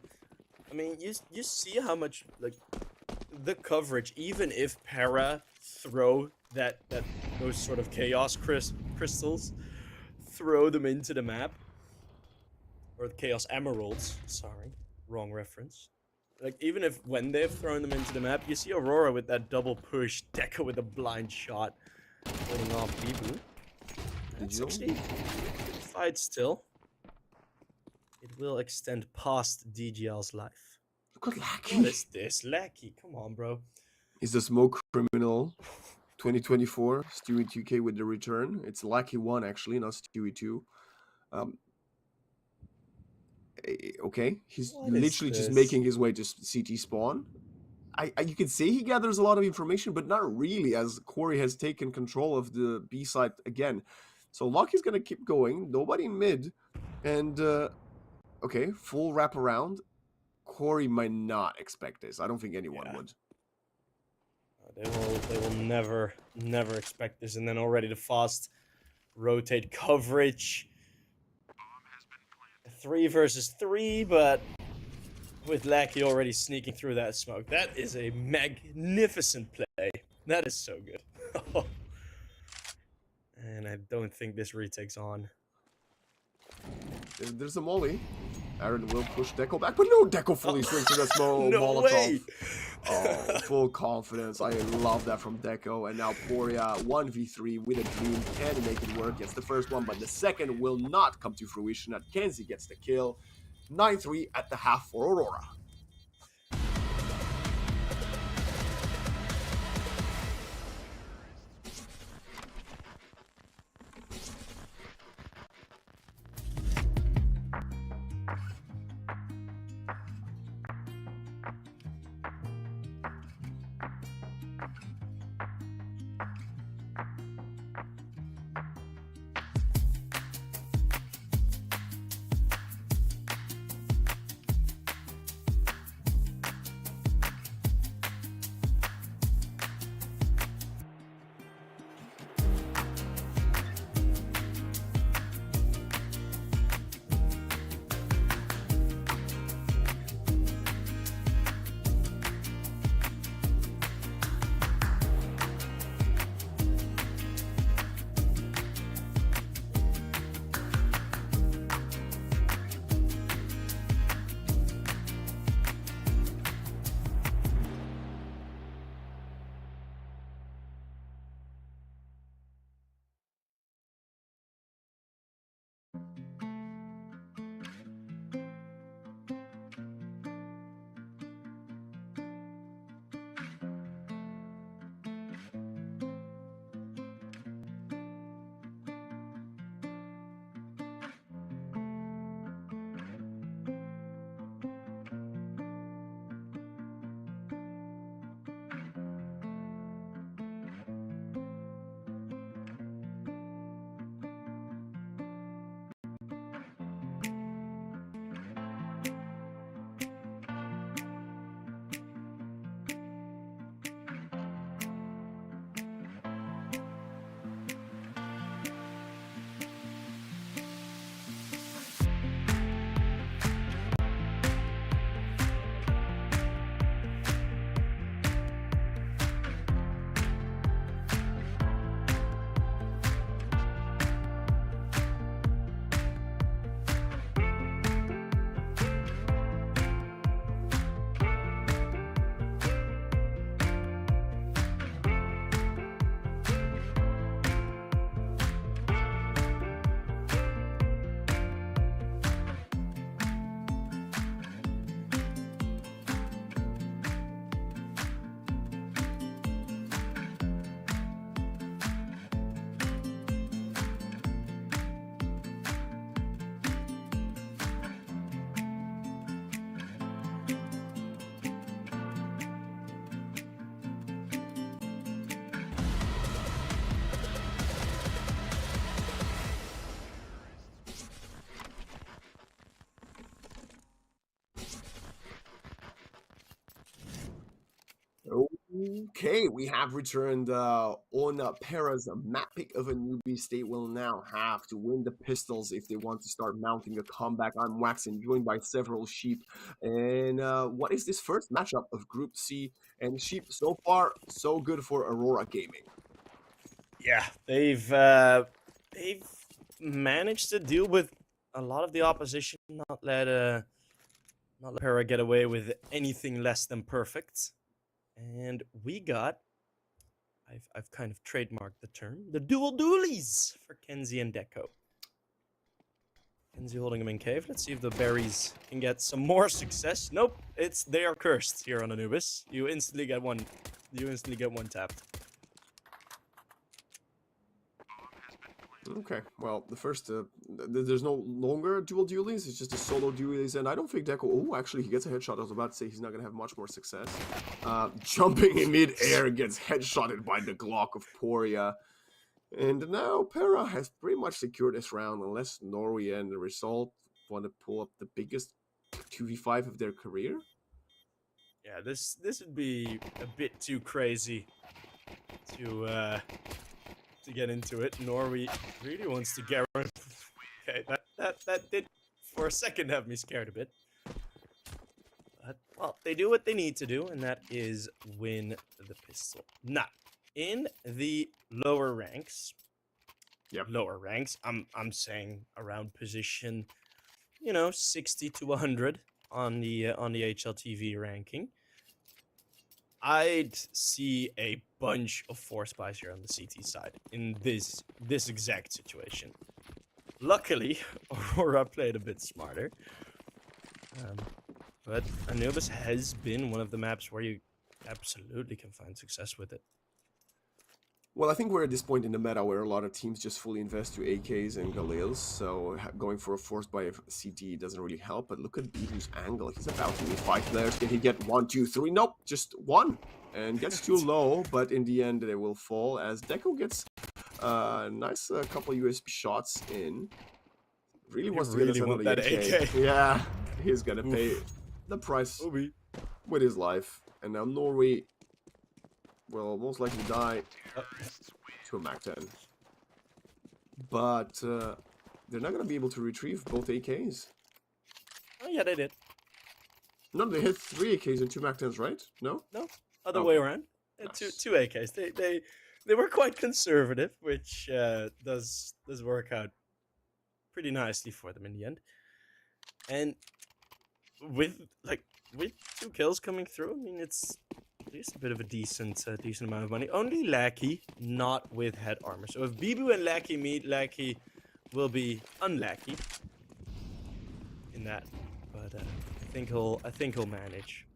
I mean, you see how much like the coverage, even if PERA throw those sort of chaos crystals, throw them into the map, or the chaos emeralds. Sorry, wrong reference. Like, even if when they've thrown them into the map, you see Aurora with that double push, Deco with a blind shot, holding off Bibu. That's actually good fight still. It will extend past DGL's life. Look at Lackey. What is this? Lackey, come on, bro. Is the smoke criminal 2024? Stewie 2K with the return. It's Lackey 1, actually, not Stewie 2. Okay, he's literally just making his way to CT spawn. You can say he gathers a lot of information, but not really, as Corey has taken control of the B side again. So Lucky's gonna keep going. Nobody in mid, and okay, full wrap around. Corey might not expect this. I don't think anyone would. They will never expect this, and then already the fast rotate coverage. 3 versus 3, but with Lackey already sneaking through that smoke. That is a magnificent play. That is so good. And I don't think this retake's on. There's a molly. Aaron will push Deco back, but no, Deco fully swings to the smoke. No Molotov. way! Oh, full confidence. I love that from Deco. And now PERA 1v3 with a dream. Can make it work? Gets the first one, but the second will not come to fruition. And Kenzie gets the kill. 9-3 at the half for Aurora. Okay, we have returned on PERA's map pick of Anubis. They will now have to win the pistols if they want to start mounting a comeback. I'm Waxen, joined by several sheep. And what is this first matchup of Group C? And sheep, so far, so good for Aurora Gaming. Yeah, they've managed to deal with a lot of the opposition, not let PERA get away with anything less than perfect. And we got, I've kind of trademarked the term, the dual dualies for Kenzie and Deco. Kenzie holding him in cave. Let's see if the berries can get some more success. Nope, they are cursed here on Anubis. You instantly get one tapped. Okay, well, the first, there's no longer dual dualies, it's just a solo dualies, and I don't think Deco, oh, actually, he gets a headshot. I was about to say he's not going to have much more success. Jumping in mid-air, gets headshotted by the Glock of PERA. And now PERA has pretty much secured this round, unless Norway and the result want to pull up the biggest 2v5 of their career. Yeah, this would be a bit too crazy to get into it. Norway really wants to guarantee. Okay, that did for a second have me scared a bit. But, well, they do what they need to do, and that is win the pistol. Now, in the lower ranks, I'm saying around position, 60 to 100 on the HLTV ranking. I'd see a bunch of force buys here on the CT side in this exact situation. Luckily, Aurora played a bit smarter. But Anubis has been one of the maps where you absolutely can find success with it. Well, I think we're at this point in the meta where a lot of teams just fully invest to AKs and Galils, so going for a force by CT doesn't really help. But look at Bibu's angle. He's about to meet 5 players. Can he get 1, 2, 3? Nope, just 1. And gets too low, but in the end they will fall as Deco gets a nice couple USP shots in. Really wants to get that AK. Yeah, he's gonna pay the price with his life. And now Norway will most likely die to a Mac 10. But they're not going to be able to retrieve both AKs. Oh, yeah, they did. No, they hit 3 AKs and 2 Mac 10s, right? No? No, other way around. Nice. Two AKs. They were quite conservative, which does work out pretty nicely for them in the end. And with 2 kills coming through, I mean, it's at least a bit of a decent amount of money. Only Lackey not with head armor. So if Bibu and Lackey meet, Lackey will be unlucky in that, but I think he'll manage.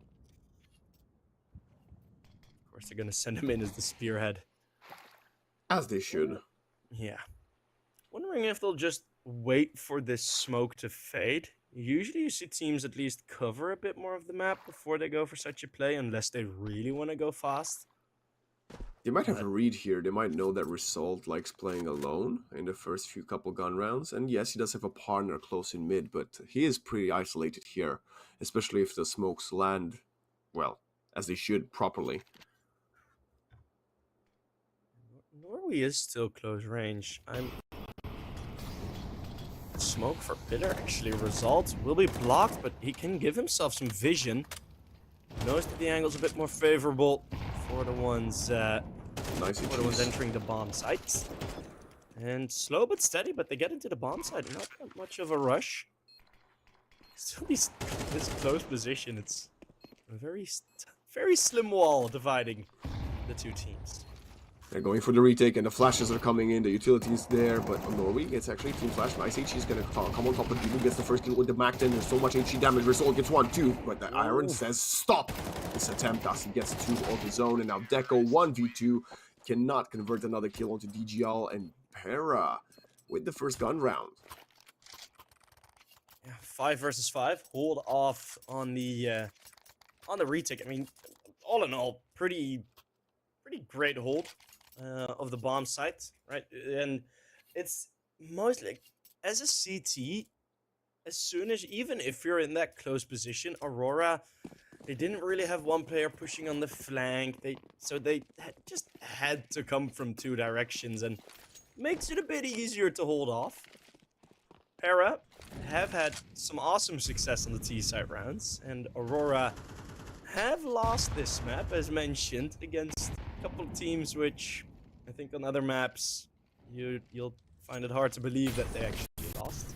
Of course, they're gonna send him in as the spearhead. As they should. Yeah. Wondering if they'll just wait for this smoke to fade. Usually you see teams at least cover a bit more of the map before they go for such a play, unless they really want to go fast. They might have a read here. They might know that Result likes playing alone in the first few couple gun rounds. And yes, he does have a partner close in mid, but he is pretty isolated here, especially if the smokes land, well, as they should, properly. Norway is still close range. Smoke for Pillar actually results will be blocked, but he can give himself some vision. Knows that the angle's a bit more favorable for the ones entering the bomb sites. And slow but steady, but they get into the bomb site. Not that much of a rush. Still this close position. It's a very slim wall dividing the two teams. They're going for the retake, and the flashes are coming in. The utility's there, but Norway gets actually team flash. Nice HE is going to come on top of Demon, gets the first kill with the Macton. There's so much HE damage. Result gets 1-2, but the Iron says stop this attempt as he gets 2 of his own. And now Deco 1v2 cannot convert another kill onto DGL, and PERA with the first gun round. Yeah, 5 versus 5. Hold off on the retake. I mean, all in all, pretty great hold of the bomb site, right? And it's mostly like, as a CT, as soon as, even if you're in that close position, Aurora, they didn't really have one player pushing on the flank. So they just had to come from 2 directions, and makes it a bit easier to hold off. PERA have had some awesome success on the T site rounds, and Aurora have lost this map, as mentioned, against a couple of teams which I think on other maps you'll find it hard to believe that they actually lost.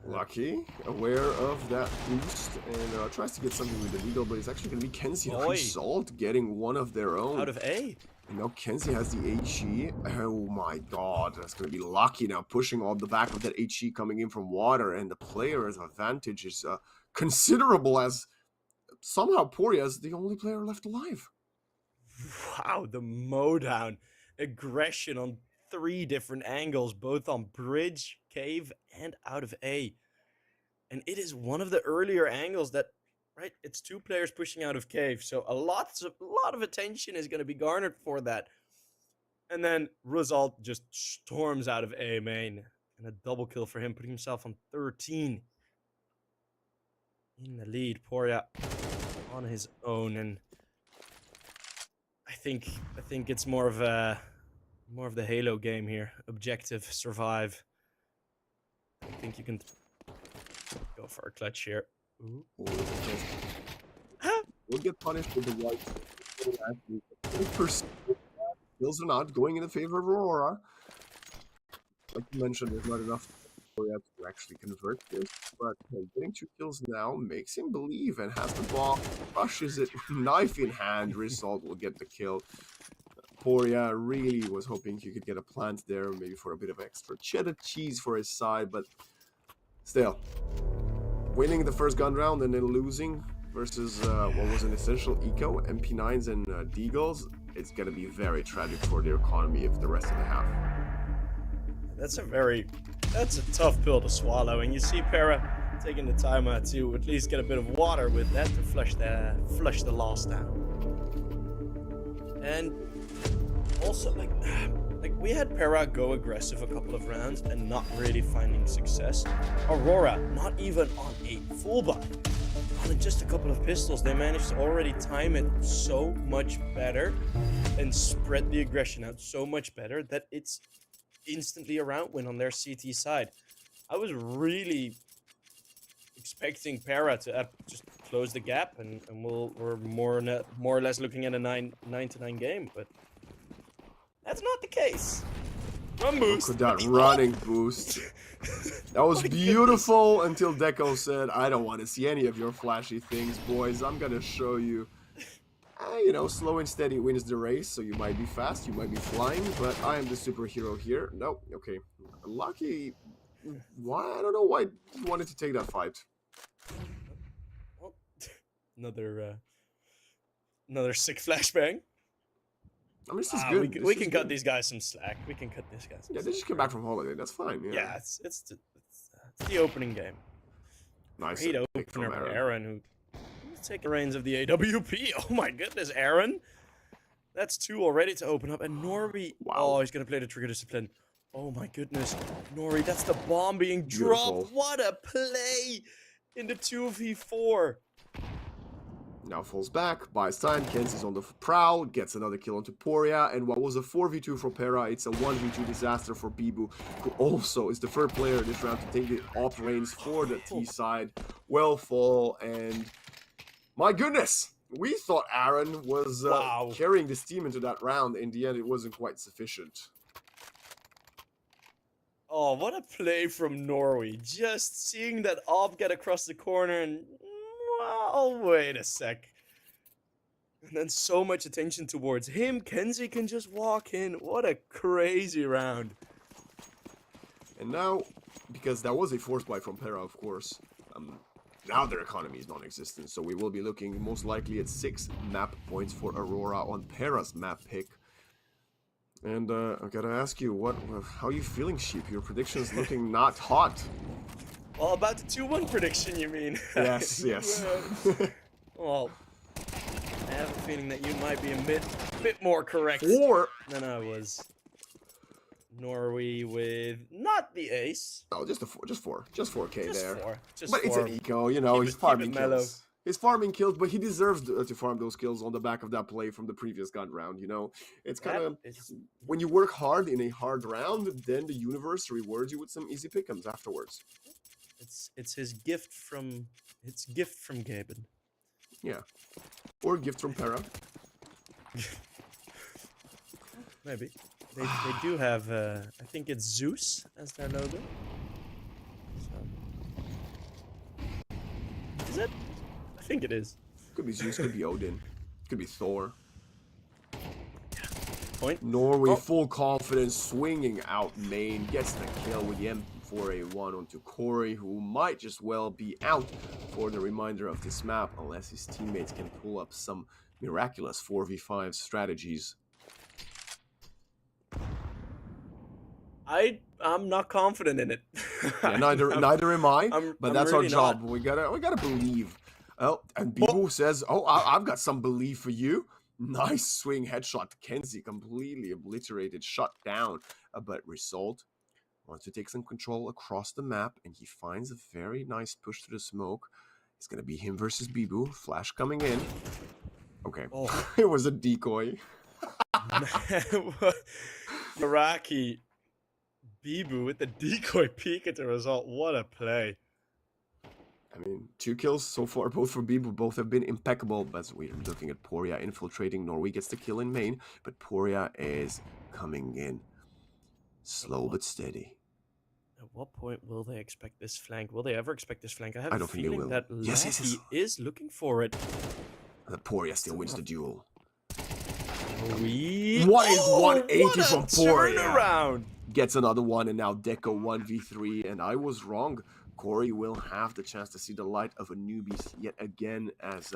Lucky, aware of that boost, and tries to get something with the needle, but it's actually going to be Kenzie and Result getting one of their own. Out of A. And now Kenzie has the HE. Oh my god, that's going to be Lucky now, pushing on the back of that HE coming in from water, and the player's advantage is considerable, as somehow PERA is the only player left alive. Wow, the mowdown. Aggression on 3 different angles, both on bridge, cave, and out of A. And it is one of the earlier angles that, right, it's 2 players pushing out of cave, so a lot of attention is going to be garnered for that. And then Result just storms out of A main, and a double kill for him, putting himself on 13 in the lead. PERA on his own, and I think it's more of the Halo game here. Objective, survive. I think you can go for a clutch here. Ooh. We'll get punished with the white. Kills are not going in the favor of Aurora. Like you mentioned, there's not enough to actually convert this, but getting 2 kills now makes him believe, and has the ball, rushes it, knife in hand. Result will get the kill. PERA really was hoping he could get a plant there, maybe for a bit of extra cheddar cheese for his side, but still, winning the first gun round and then losing versus what was an essential eco, MP9s and Deagles, it's going to be very tragic for their economy if the rest of the half. That's a tough pill to swallow, and you see PERA taking the time out to at least get a bit of water with that to flush the loss down. And also, like we had PERA go aggressive a couple of rounds and not really finding success. Aurora, not even on a full buy, on just a couple of pistols, they managed to already time it so much better and spread the aggression out so much better that it's instantly a round win on their CT side. I was really expecting PERA to just close the gap, and we're more or less looking at a 9-9 game, but that's not the case. Run boost. Look at that running boost. That was beautiful until Deco said, I don't want to see any of your flashy things, boys. I'm going to show you. You know, slow and steady wins the race, so you might be fast, you might be flying, but I am the superhero here. Nope, okay. Lucky, why? I don't know why he wanted to take that fight. Oh, another sick flashbang. I mean, this is good. We can cut these guys some slack. We can cut these guys some Yeah, they just came back from holiday. That's fine. Yeah, it's the opening game. Nice. Great opener by Aaron, who's taking the reins of the AWP. Oh my goodness, Aaron. That's 2 already to open up. And Nori, oh, he's going to play the trigger discipline. Oh my goodness. Nori, that's the bomb being dropped. What a play in the 2v4. Now falls back, buys time, Kenzie's on the prowl, gets another kill onto Poria, and what was a 4v2 for PERA, it's a 1v2 disaster for Bibu, who also is the third player this round to take the op reins for the T side. Well fall, and my goodness, we thought Aaron was carrying this team into that round. In the end, it wasn't quite sufficient. Oh, what a play from Norway. Just seeing that op get across the corner and... Oh, wait a sec. And then so much attention towards him. Kenzie can just walk in. What a crazy round. And now, because that was a force buy from PERA, of course, now their economy is non-existent. So we will be looking most likely at 6 map points for Aurora on PERA's map pick. And I gotta ask you, how are you feeling, Sheep? Your prediction's looking not hot. Well, about the 2-1 prediction, you mean? Yes, yes. Well, I have a feeling that you might be a bit more correct than I was. Norway with not the ace. No, just 4K there. Just but 4. It's an eco, you know. He's farming kills. He's farming kills, but he deserves to farm those kills on the back of that play from the previous gun round. You know, it's kind of when you work hard in a hard round, then the universe rewards you with some easy pick'ems afterwards. It's his gift from Gaben. Yeah, or gift from PERA. Maybe they do have I think it's Zeus as their logo. So. Is it? I think it is. Could be Zeus, could be Odin, could be Thor. Point. Norway full confidence, swinging out main, gets the kill with the M4A1 onto Corey, who might just well be out for the remainder of this map unless his teammates can pull up some miraculous 4v5 strategies. I'm not confident in it. Yeah, neither am I. But that's really our job. We gotta believe. Oh, and Bibu says, "Oh, I've got some belief for you." Nice swing headshot. Kenzie completely obliterated, shut down. But Result wants to take some control across the map, and he finds a very nice push to the smoke. It's gonna be him versus Bibu. Flash coming in. Okay, it was a decoy. Iraqi Bibu with the decoy peek at the Result. What a play. I mean, 2 kills so far, both for Bibu. Both have been impeccable. But we're looking at Poria infiltrating. Norway gets the kill in main, but Poria is coming in. Slow but steady. At what point will they expect this flank? Will they ever expect this flank? I have a feeling that Lucky is looking for it. The Poria still wins the duel. What is 180 from Poria? Turnaround. Gets another one, and now Deco 1v3. And I was wrong. Corey will have the chance to see the light of Anubis yet again, as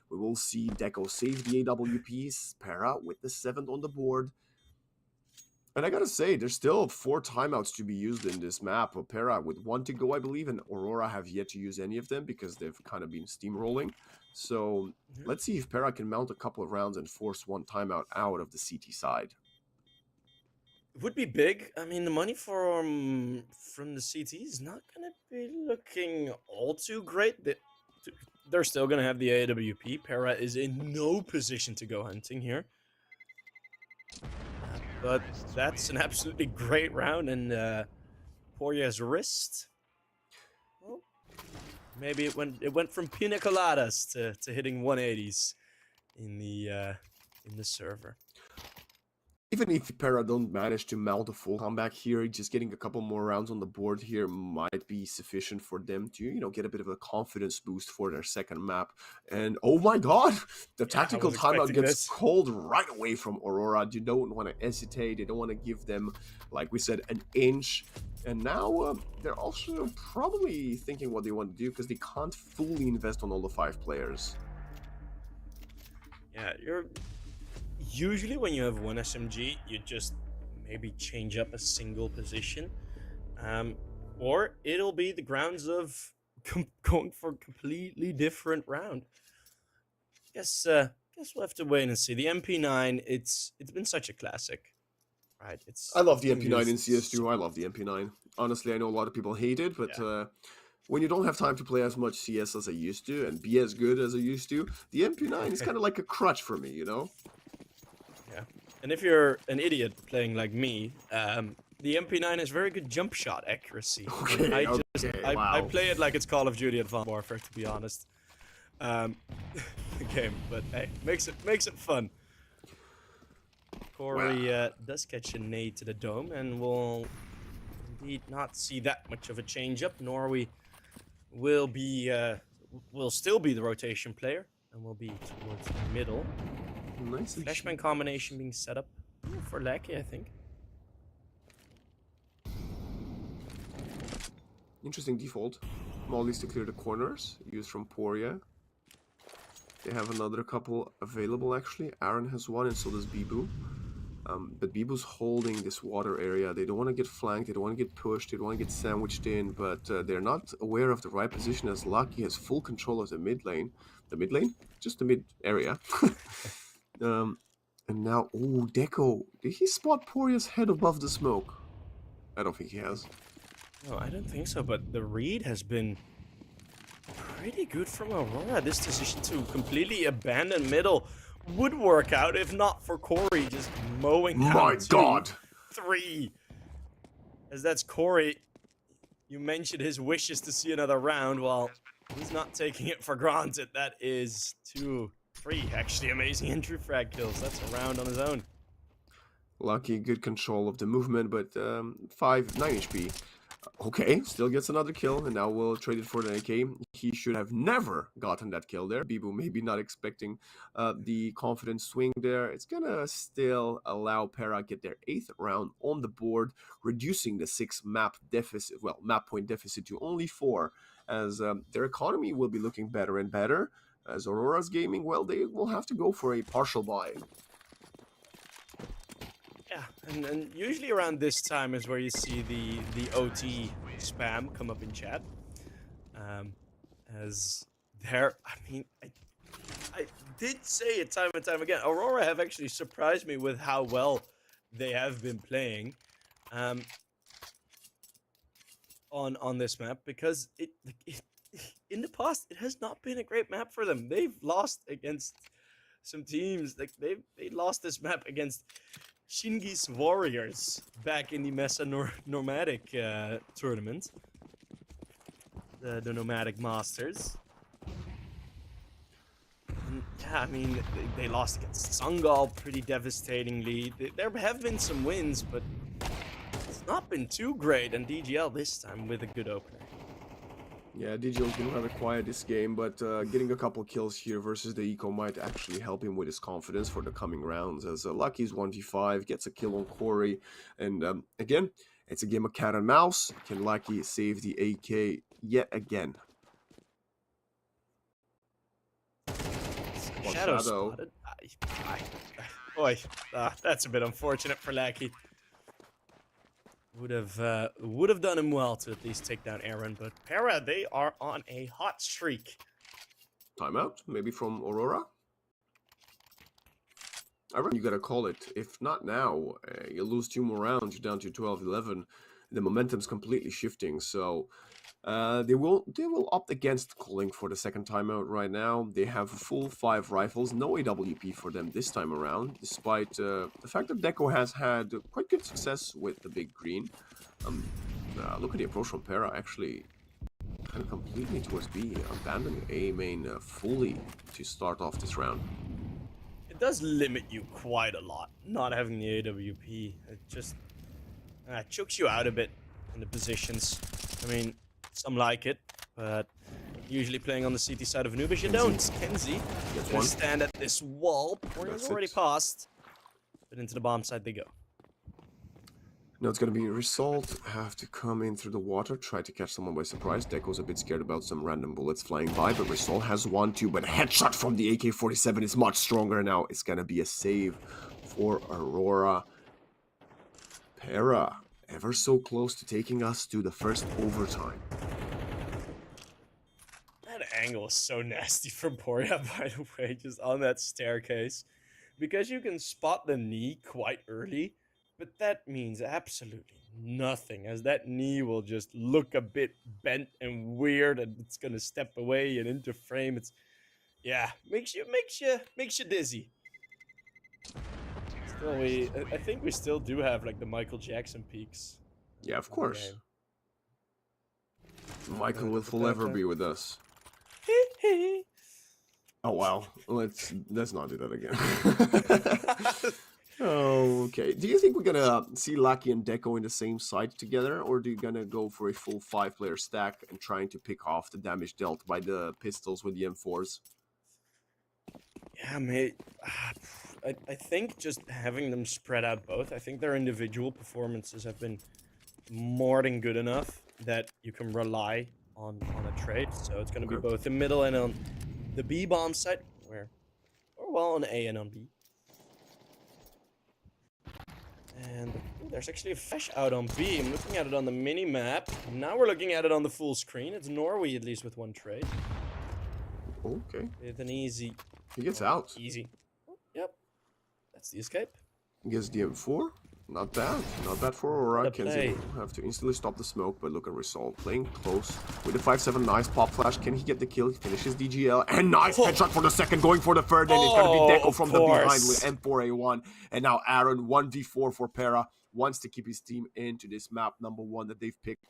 we will see Deco save the AWPs, PERA with the 7th on the board. And I gotta say, there's still 4 timeouts to be used in this map. PERA with 1 to go, I believe, and Aurora have yet to use any of them because they've kind of been steamrolling. So let's see if PERA can mount a couple of rounds and force 1 timeout out of the CT side. It would be big. I mean, the money from the CT is not going to be looking all too great. They're still going to have the AWP. PERA is in no position to go hunting here. But that's an absolutely great round, and Poria's wrist. Well, maybe it went from pina coladas to hitting 180s in the server. Even if PERA don't manage to mount a full comeback here, just getting a couple more rounds on the board here might be sufficient for them to, get a bit of a confidence boost for their second map. And oh my god, the Yeah, I tactical was timeout expecting gets this. called right away from Aurora. You don't want to hesitate. They don't want to give them, like we said, an inch. And now they're also probably thinking what they want to do because they can't fully invest on all the 5 players. Yeah, you're usually when you have one SMG, you just maybe change up a single position, or it'll be the grounds of going for a completely different round. Guess we'll have to wait and see. The MP9, it's been such a classic, right? I love the been MP9 in used CS2. I love the MP9. Honestly, I know a lot of people hate it, but when you don't have time to play as much CS as I used to and be as good as I used to, the MP9 is kind of like a crutch for me, Yeah. And if you're an idiot playing like me, the MP9 has very good jump shot accuracy. Okay, I wow. play it like it's Call of Duty Advanced Warfare, to be honest. The game, but hey, makes it fun. Corey does catch a nade to the dome, and we'll indeed not see that much of a change up, nor will still be the rotation player, and we'll be towards the middle. Nice. Flashbang combination being set up for Lackey, I think. Interesting default. Mollies to clear the corners, used from Poria. They have another couple available, actually. Aaron has one, and so does Bibu. But Bibu's holding this water area. They don't want to get flanked, they don't want to get pushed, they don't want to get sandwiched in, but they're not aware of the right position as Lucky has full control of the mid lane. The mid lane? Just the mid area. And now, oh, Deco. Did he spot Poria's head above the smoke? I don't think he has. No, I don't think so, but the read has been pretty good from Aurora. This decision to completely abandon middle would work out if not for Corey just mowing down My god! 3. As that's Corey. You mentioned his wishes to see another round. Well, he's not taking it for granted. That is 2, 3 actually amazing entry frag kills. That's a round on his own. Lucky, good control of the movement, but 9 HP. Okay, still gets another kill, and now we'll trade it for the AK. He should have never gotten that kill there. Bibu maybe not expecting the confident swing there. It's gonna still allow PERA get their 8th round on the board, reducing the 6 map deficit, map point deficit to only 4, as their economy will be looking better and better. As Aurora's gaming, well, they will have to go for a partial buy. Yeah, and usually around this time is where you see the OT spam come up in chat. As there, I mean, I did say it time and time again. Aurora have actually surprised me with how well they have been playing on this map, because it in the past it has not been a great map for them. They've lost against some teams. Like they lost this map against Shingi's Warriors back in the Mesa Nomadic tournament, the Nomadic Masters. And, yeah, I mean, they lost against Sungal pretty devastatingly. There have been some wins, but it's not been too great. And DGL this time with a good opener. Yeah, DGL's been rather quiet this game, but getting a couple kills here versus the Eco might actually help him with his confidence for the coming rounds, as Lucky's 1v5, gets a kill on Corey, and again, it's a game of cat and mouse. Can Lucky save the AK yet again? Shadow spotted. Boy, that's a bit unfortunate for Lucky. Would have done him well to at least take down Aaron, but PERA, they are on a hot streak. Timeout, maybe from Aurora? I reckon you gotta call it. If not now, you lose 2 more rounds, you're down to 12-11. The momentum's completely shifting, so they will opt against calling for the second timeout right now. They have a full 5 rifles, no AWP for them this time around, despite the fact that Deco has had quite good success with the big green. Look at the approach from PERA, actually kind of completely towards B, abandoning A main fully to start off this round. it does limit you quite a lot, not having the AWP. It just chokes you out a bit in the positions. I mean, some like it, but usually playing on the CT side of Anubis, you don't. Kenzie That's gonna one. stand at this wall. Poirier's That's already it. passed, but into the bomb side they go. Now it's going to be Result, have to come in through the water, try to catch someone by surprise. Deco's a bit scared about some random bullets flying by, but Result has 1-2, but a headshot from the AK-47 is much stronger now. It's going to be a save for Aurora. PERA, ever so close to taking us to the first overtime. That angle is so nasty from Poirier, by the way, just on that staircase. Because you can spot the knee quite early, but that means absolutely nothing, as that knee will just look a bit bent and weird, and it's gonna step away and into frame. It's makes you dizzy. Still, I think we still do have like the Michael Jackson peaks. Yeah, of course. Michael will forever be with us. Oh wow, let's not do that again. Okay, do you think we're gonna see Lucky and Deco in the same side together, or do you gonna go for a full 5-player stack and trying to pick off the damage dealt by the pistols with the M4s? Yeah, mate. I think just having them spread out both, I think their individual performances have been more than good enough that you can rely on a trade. So it's going to be both in middle and on the B bomb side, or on A and on B. And there's actually a Fesh out on B. I'm looking at it on the mini map. Now we're looking at it on the full screen. It's Norway, at least, with one trade. Okay. With an easy... He gets out. Easy. Yep. That's the escape. He gets the M4. Not bad. Not bad for Aurora. Kenzie will have to instantly stop the smoke, but look at Result. Playing close with the 5-7. Nice pop flash. Can he get the kill? He finishes DGL. And nice headshot for the second. Going for the third. And it's going to be Deco from the behind with M4A1. And now Aaron, 1v4 for PERA. Wants to keep his team into this map, number 1 that they've picked.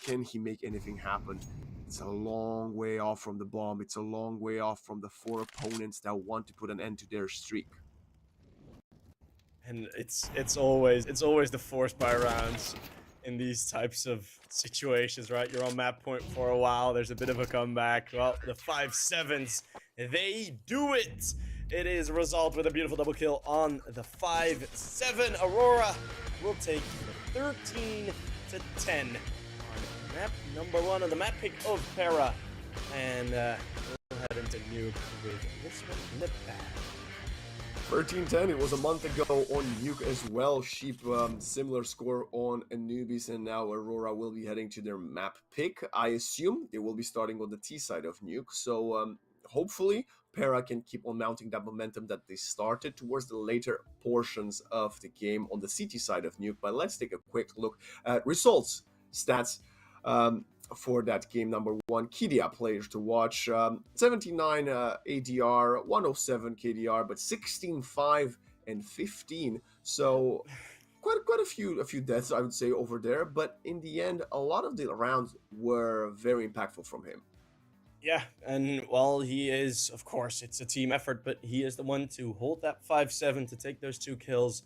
Can he make anything happen? It's a long way off from the bomb. It's a long way off from the 4 opponents that want to put an end to their streak. And it's always the force buy rounds in these types of situations, right? You're on map point for a while. There's a bit of a comeback. Well, the 5-7s, they do it. It is Result with a beautiful double kill on the 5-7. Aurora will take 13-10 on map number 1 of the map pick of PERA, and we'll head into Nuke with this one in the bag. 13-10, it was a month ago on Nuke as well. Sheep, similar score on Anubis, and now Aurora will be heading to their map pick. I assume they will be starting on the T side of Nuke, so hopefully PERA can keep on mounting that momentum that they started towards the later portions of the game on the CT side of Nuke. But let's take a quick look at results, stats, for that game number 1. Kidia players to watch, 79 ADR, 107 KDR, but 16-5 and 15. So quite a few deaths, I would say, over there. But in the end, a lot of the rounds were very impactful from him. Yeah, and while he is, of course, it's a team effort, but he is the one to hold that 5-7 to take those 2 kills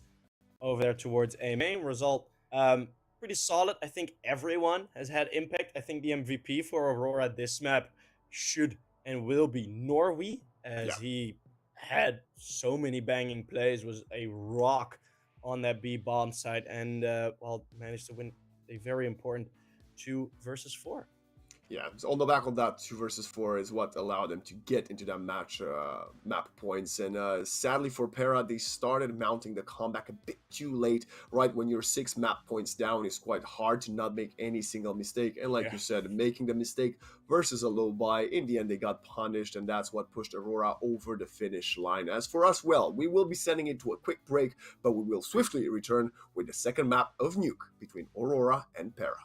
over there towards A main. Result, pretty solid. I think everyone has had impact. I think the MVP for Aurora this map should and will be Norway, as he had so many banging plays, was a rock on that B bomb side, and managed to win a very important 2 versus 4. Yeah, so on the back of that, 2 versus 4 is what allowed them to get into that match map points. And sadly for PERA, they started mounting the comeback a bit too late. Right when you're 6 map points down, it's quite hard to not make any single mistake. And like you said, making the mistake versus a low buy, in the end they got punished, and that's what pushed Aurora over the finish line. As for us, well, we will be sending it to a quick break, but we will swiftly return with the second map of Nuke between Aurora and PERA.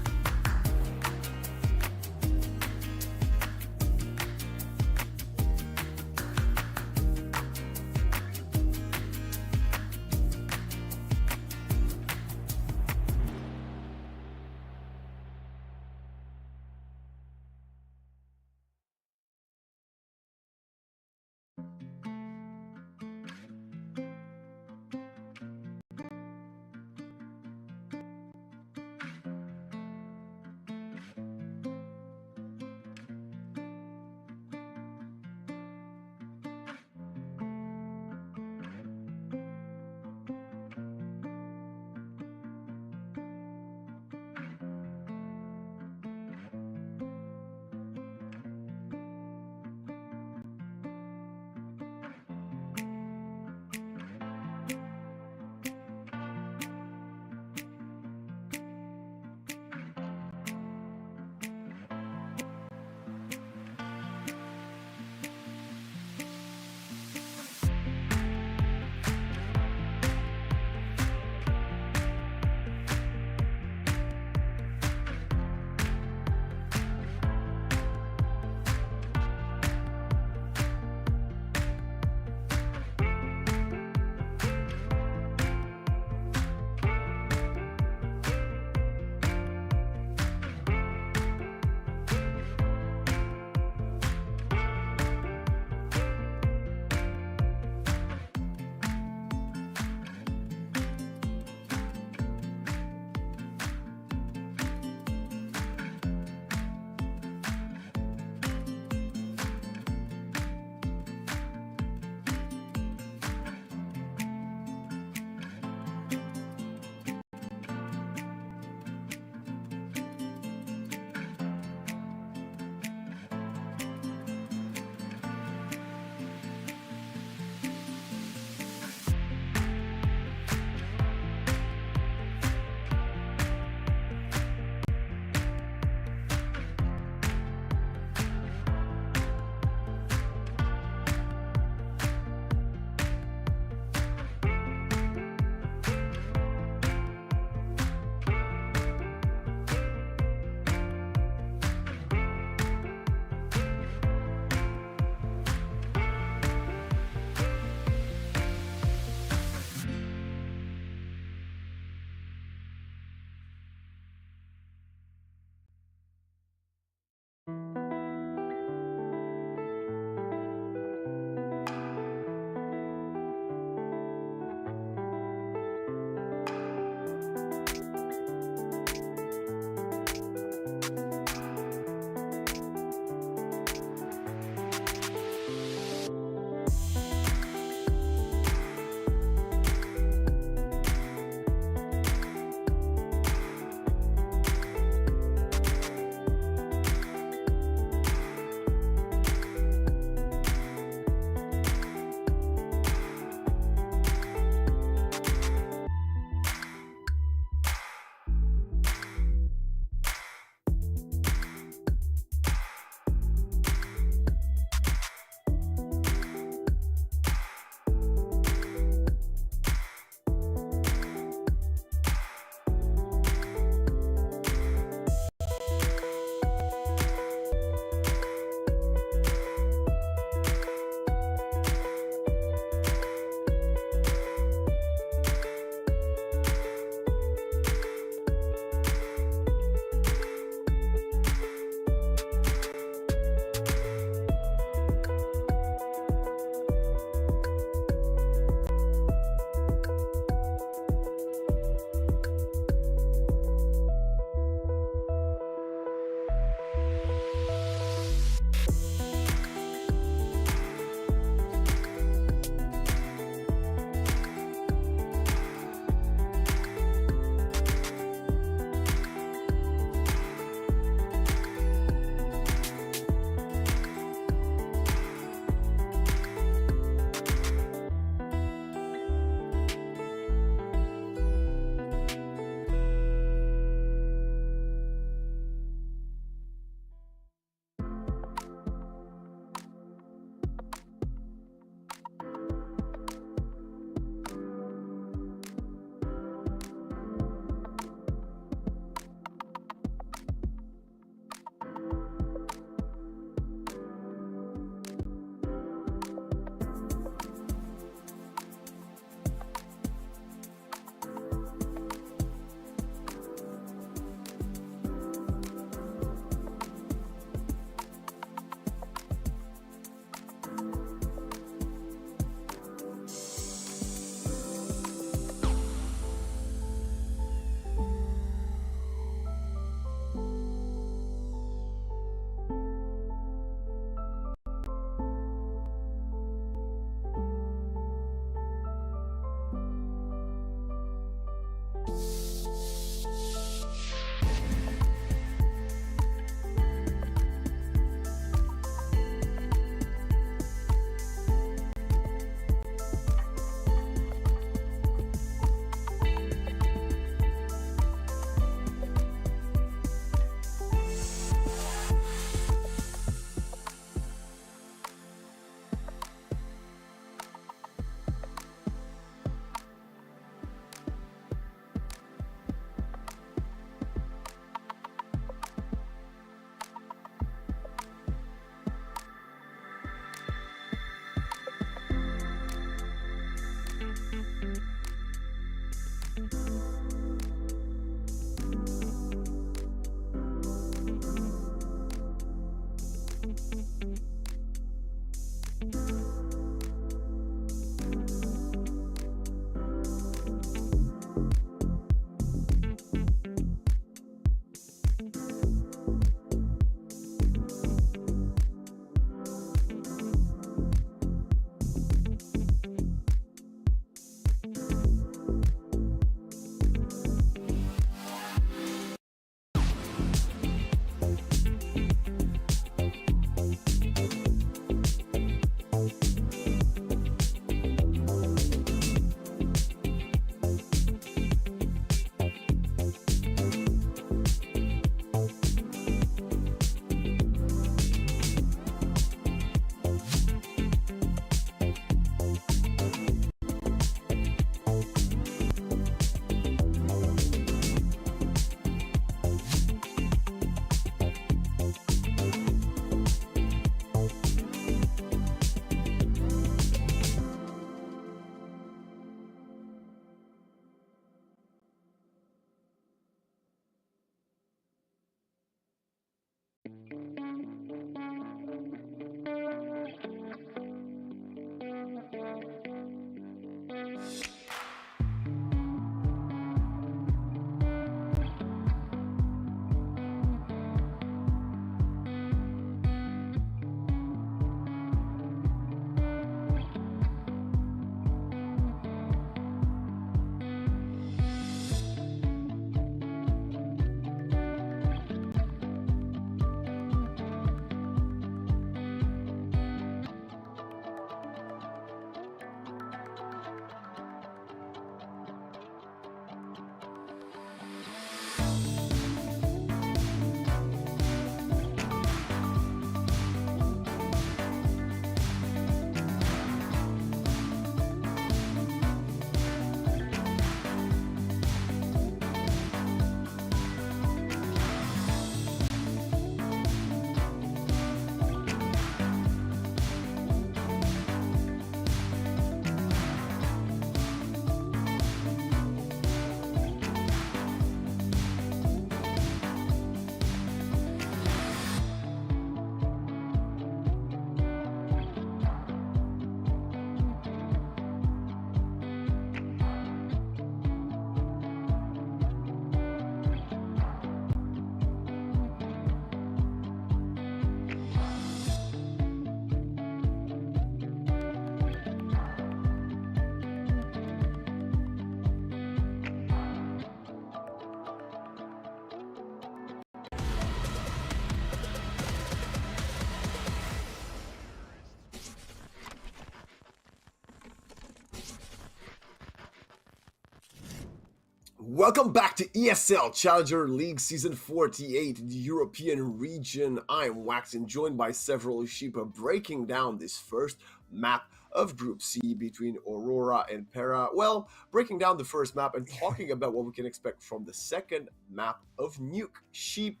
Welcome back to ESL Challenger League Season 48 in the European region. I am Waxen, joined by several Sheepa, breaking down this first map of Group C between Aurora and PERA. Well, breaking down the first map and talking about what we can expect from the second map of Nuke. Sheep.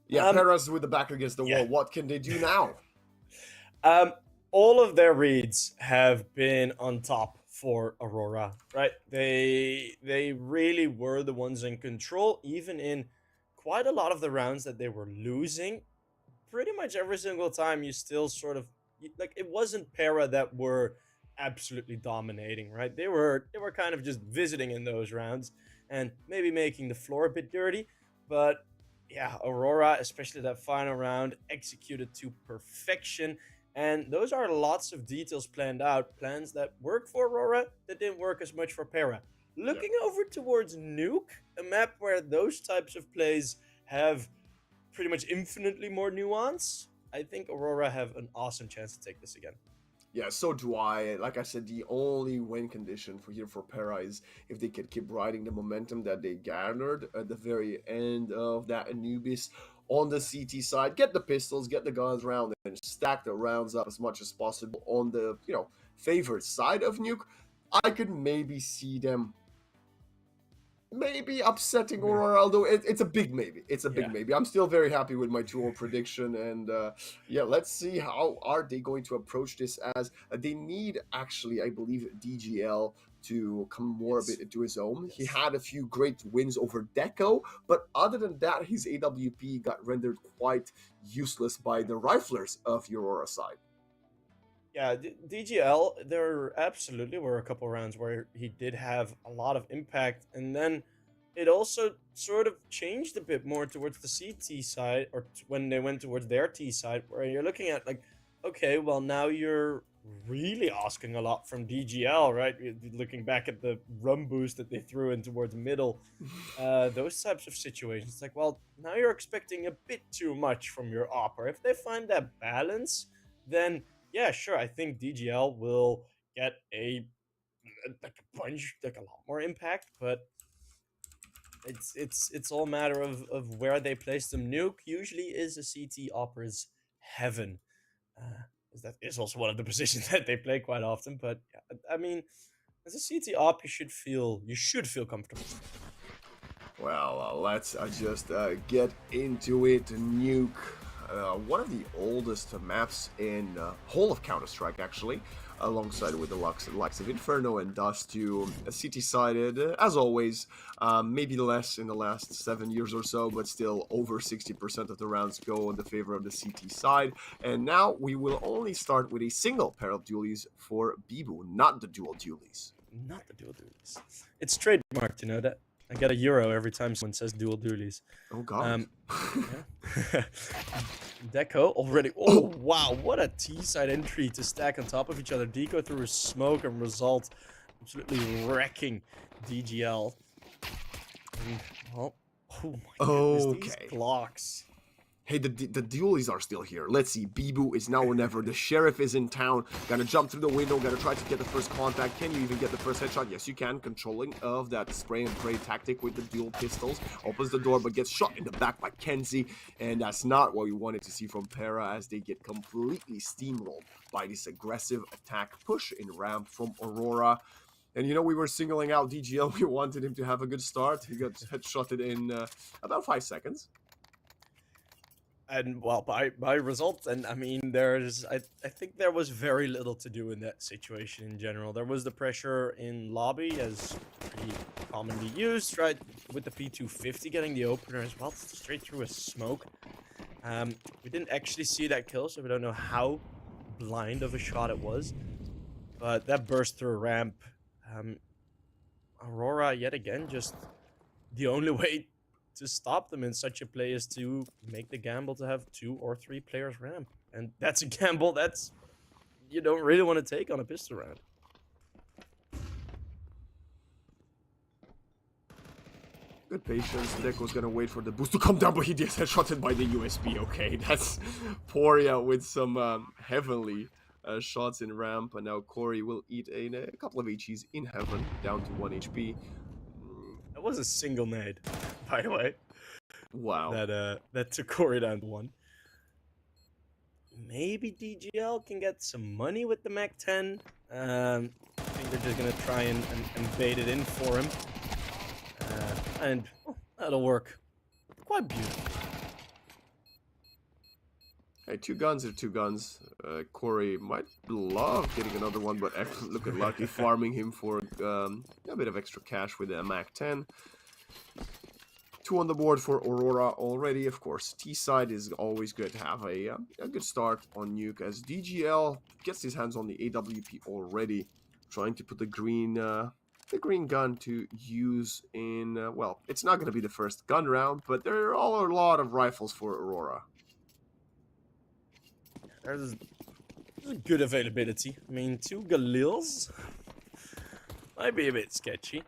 Yeah, PERA's with the back against the wall. What can they do now? All of their reads have been on top for Aurora, right? They really were the ones in control, even in quite a lot of the rounds that they were losing. Pretty much every single time, you still sort of like, it wasn't PERA that were absolutely dominating, right? They were kind of just visiting in those rounds and maybe making the floor a bit dirty, but yeah, Aurora, especially that final round, executed to perfection. And those are lots of details planned out, plans that work for Aurora that didn't work as much for PERA. Looking over towards Nuke, a map where those types of plays have pretty much infinitely more nuance, I think Aurora have an awesome chance to take this again. Yeah, so do I. Like I said, the only win condition for PERA is if they could keep riding the momentum that they garnered at the very end of that Anubis on the CT side, get the pistols, get the guns round, and stack the rounds up as much as possible on the, favored side of Nuke. I could maybe see them maybe upsetting Aurora, although it's a big maybe. It's a big maybe. I'm still very happy with my dual prediction, and let's see how are they going to approach this, as they need, actually, I believe, DGL to come more a bit into his own. He had a few great wins over Deco, but other than that, his AWP got rendered quite useless by the riflers of the Aurora side. Yeah, DGL, there absolutely were a couple rounds where he did have a lot of impact, and then it also sort of changed a bit more towards the CT side, or when they went towards their T side, where you're looking at, like, okay, well, now you're really asking a lot from DGL, right? Looking back at the rum boost that they threw in towards middle, those types of situations, it's like, well, now you're expecting a bit too much from your opera. If they find that balance, then yeah, sure, I think DGL will get a bunch, like a lot more impact, but it's all a matter of where they place them. Nuke usually is a CT opera's heaven. That is also one of the positions that they play quite often, but yeah, I mean, as a CT op, you should feel comfortable. Well, let's just get into it. Nuke, one of the oldest maps in whole of Counter-Strike, actually, alongside with the likes of Inferno and Dust, to CT-sided, as always, maybe less in the last 7 years or so, but still over 60% of the rounds go in the favor of the CT side. And now we will only start with a single pair of dualies for Bibu, not the dual dualies. Not the dual dualies. It's trademarked, you know that? I get a euro every time someone says dual dualies. Oh, God. Deco already. Oh, wow. What a T-side entry to stack on top of each other. Deco through his smoke and result absolutely wrecking DGL. Oh my goodness. These blocks. Hey, the dualies are still here. Let's see. Bibu is now or never. The sheriff is in town. Gotta jump through the window. Gotta try to get the first contact. Can you even get the first headshot? Yes, you can. Controlling of that spray and pray tactic with the dual pistols. Opens the door, but gets shot in the back by Kenzie. And that's not what we wanted to see from PERA, as they get completely steamrolled by this aggressive attack push in ramp from Aurora. And, we were singling out DGL. We wanted him to have a good start. He got headshotted in about 5 seconds. And, well, by results, and I mean, I think there was very little to do in that situation in general. There was the pressure in lobby, as pretty commonly used, right, with the P250 getting the opener as well, straight through a smoke. We didn't actually see that kill, so we don't know how blind of a shot it was, but that burst through a ramp. Aurora, yet again, just the only way to stop them in such a play is to make the gamble to have 2 or 3 players ramp. And that's a gamble that's you don't really want to take on a pistol round. Good patience. Deco's gonna wait for the boost to come down, but he gets headshotted by the USB. Okay, that's Poria with some heavenly shots in ramp, and now Corey will eat a couple of HEs in heaven, down to 1 HP. was a single nade, by the way. Wow. That took Corey down to 1. Maybe DGL can get some money with the Mac 10. I think they're just gonna try and bait it in for him, and that'll work quite beautiful. Hey, 2 guns are 2 guns. Corey might love getting another one, but look at Lucky farming him for a bit of extra cash with the Mac 10. 2 on the board for Aurora already. Of course, T-side is always good to have a good start on Nuke, as DGL gets his hands on the AWP already, trying to put the green gun to use in, well, it's not going to be the first gun round, but there are a lot of rifles for Aurora. There's good availability. I mean, 2 Galils might be a bit sketchy.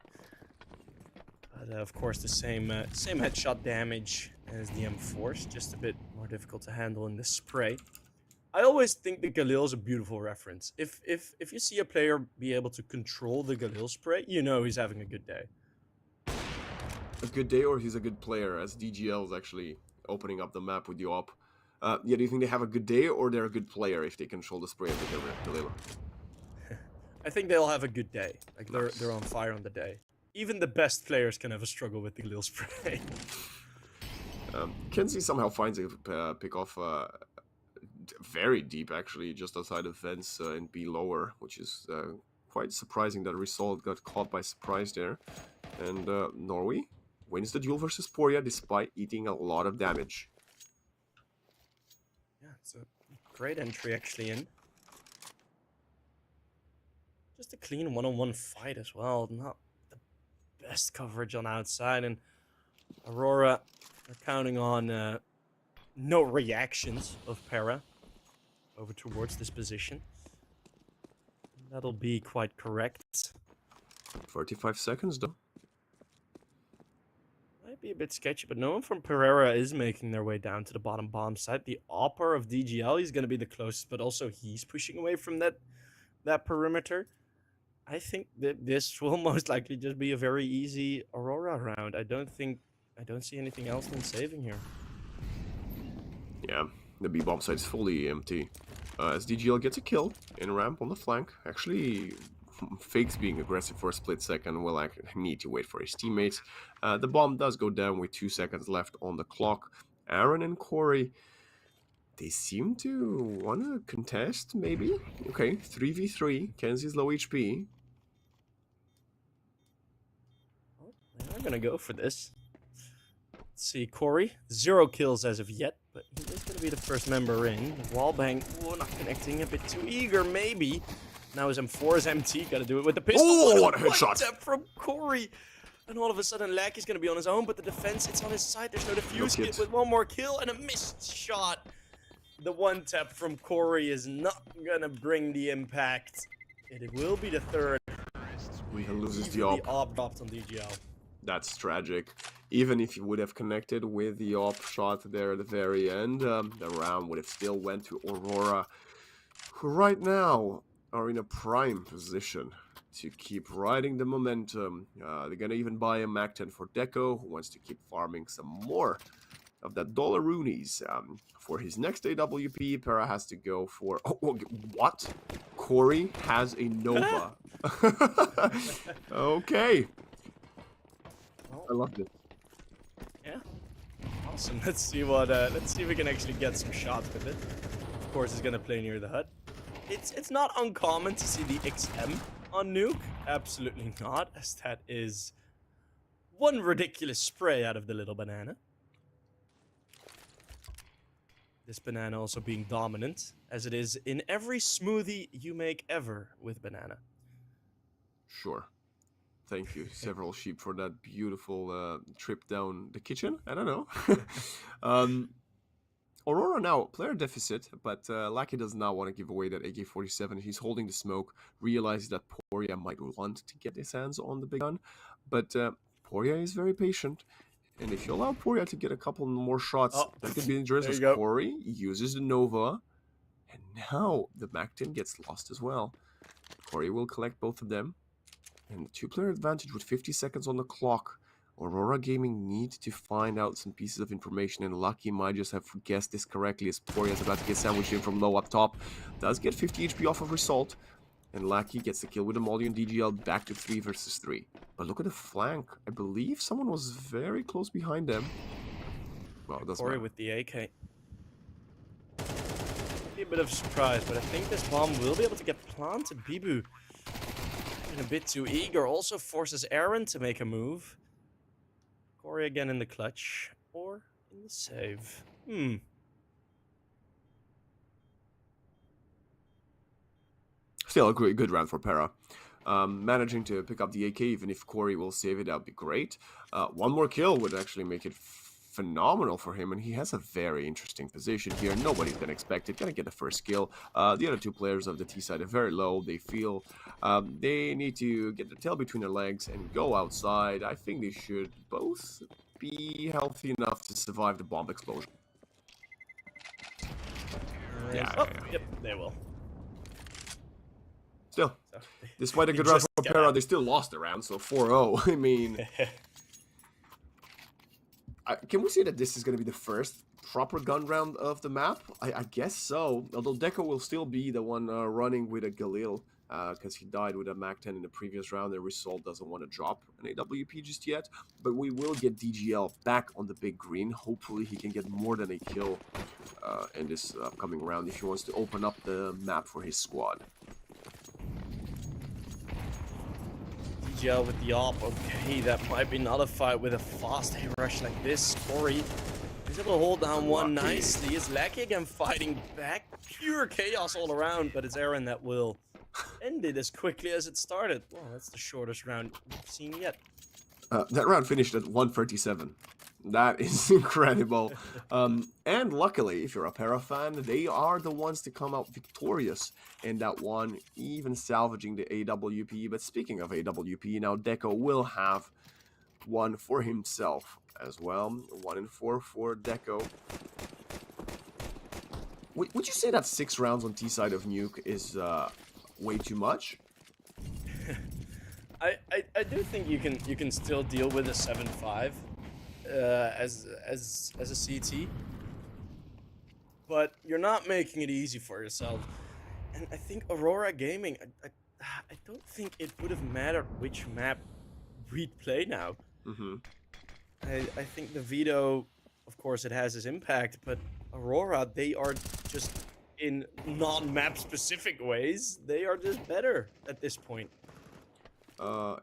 But of course, the same headshot damage as the M4s, just a bit more difficult to handle in the spray. I always think the Galil is a beautiful reference. If you see a player be able to control the Galil spray, you know he's having a good day. A good day, or he's a good player, as DGL is actually opening up the map with the op. Yeah, do you think they have a good day, or they're a good player if they control the spray with the Galil? I think they'll have a good day. Like, they're on fire on the day. Even the best players can have a struggle with the Galil spray. Kenzie somehow finds a pick-off very deep, actually, just outside of fence in B lower, which is quite surprising that Result got caught by surprise there. And Norway wins the duel versus PERA despite eating a lot of damage. Yeah, it's a great entry actually in. Just a clean one-on-one fight as well. Not the best coverage on outside, and Aurora are counting on no reactions of PERA over towards this position. That'll be quite correct. 45 seconds though. Might be a bit sketchy, but no one from PERA is making their way down to the bottom bomb site. The Opper of DGL, he's going to be the closest, but also he's pushing away from that perimeter. I think that this will most likely just be a very easy Aurora round. I don't see anything else than saving here. Yeah, the B bomb site is fully empty. As DGL gets a kill in ramp on the flank. Actually, fakes being aggressive for a split second, will need to wait for his teammates. The bomb does go down with 2 seconds left on the clock. Aaron and Corey, they seem to want to contest, maybe? Okay, 3v3. Kenzie's low HP. Well, they are going to go for this. Let's see, Corey, 0 kills as of yet, but he is going to be the first member in. Wallbang, not connecting, a bit too eager, maybe. Now his M4 is empty, got to do it with the pistol. Oh, what a headshot! Step from Corey. And all of a sudden, Lack is going to be on his own, but the defense, it's on his side. There's no defuse kit with 1 more kill and a missed shot. The 1-tap from Corey is not going to bring the impact. It will be the 3rd. He loses the op. The op dropped on DGL. That's tragic. Even if he would have connected with the op shot there at the very end, the round would have still went to Aurora, who right now are in a prime position to keep riding the momentum. They're going to even buy a Mac 10 for Deco, who wants to keep farming some more of that dollaroonies. For his next AWP, PERA has to go for... Oh, what? Corey has a Nova. Okay. I love it. Yeah. Awesome. Let's see if we can actually get some shots with it. Of course, it's going to play near the hut. It's not uncommon to see the XM on Nuke. Absolutely not, as that is one ridiculous spray out of the little banana. This banana also being dominant, as it is in every smoothie you make ever with banana. Sure. Thank you, several sheep, for that beautiful trip down the kitchen. I don't know. Aurora now, player deficit, but Lucky does not want to give away that AK-47. He's holding the smoke, realizes that PERA might want to get his hands on the big gun, but PERA is very patient. And if you allow PERA to get a couple more shots, that could be dangerous, as Corey uses the Nova. And now the Mac 10 gets lost as well. Corey will collect both of them. And the 2-player advantage with 50 seconds on the clock. Aurora Gaming need to find out some pieces of information, and Lucky might just have guessed this correctly as Poria is about to get sandwiched in from low up top. Does get 50 HP off of Result, and Lucky gets the kill with the Molly and DGL back to 3 versus 3. But look at the flank. I believe someone was very close behind them. Well, it doesn't Corey matter. with the AK. Be a bit of a surprise, but I think this bomb will be able to get planted. Bibu a bit too eager, also forces Aaron to make a move. Corey again in the clutch, or in the save. Still a good round for PERA. Managing to pick up the AK, even if Corey will save it, that would be great. One more kill would actually make it phenomenal for him, and he has a very interesting position here. Nobody's gonna expect it. Gonna get the first kill. The other two players of the T side are very low. They feel they need to get the tail between their legs and go outside. I think they should both be healthy enough to survive the bomb explosion. Yep, they will. Still, despite a good round for PERA, they still lost the round, so 4-0. I mean, can we say that this is going to be the first proper gun round of the map? I guess so. Although Deco will still be the one running with a Galil, because he died with a MAC-10 in the previous round. The result doesn't want to drop an AWP just yet. But we will get DGL back on the big green. Hopefully he can get more than a kill in this upcoming round if he wants to open up the map for his squad. DGL with the AWP. Okay, that might be nullified with a fast A rush like this. Corey is able to hold down one nicely. Is Lucky again fighting back. Pure chaos all around, but it's Aaron that will end it as quickly as it started. Well, that's the shortest round we've seen yet. That round finished at 1:37. That is incredible. And luckily, if you're a PERA fan, they are the ones to come out victorious in that one, even salvaging the AWP. But speaking of AWP, now Deco will have one for himself as well. 1-4 for Deco. Would you say that 6 rounds on T side of Nuke is way too much? I do think you can still deal with a 7-5 as a CT, but you're not making it easy for yourself. And I think Aurora Gaming, I don't think it would have mattered which map we'd play now. I think the veto, of course, it has its impact, but Aurora, they are just in non-map specific ways, they are just better at this point.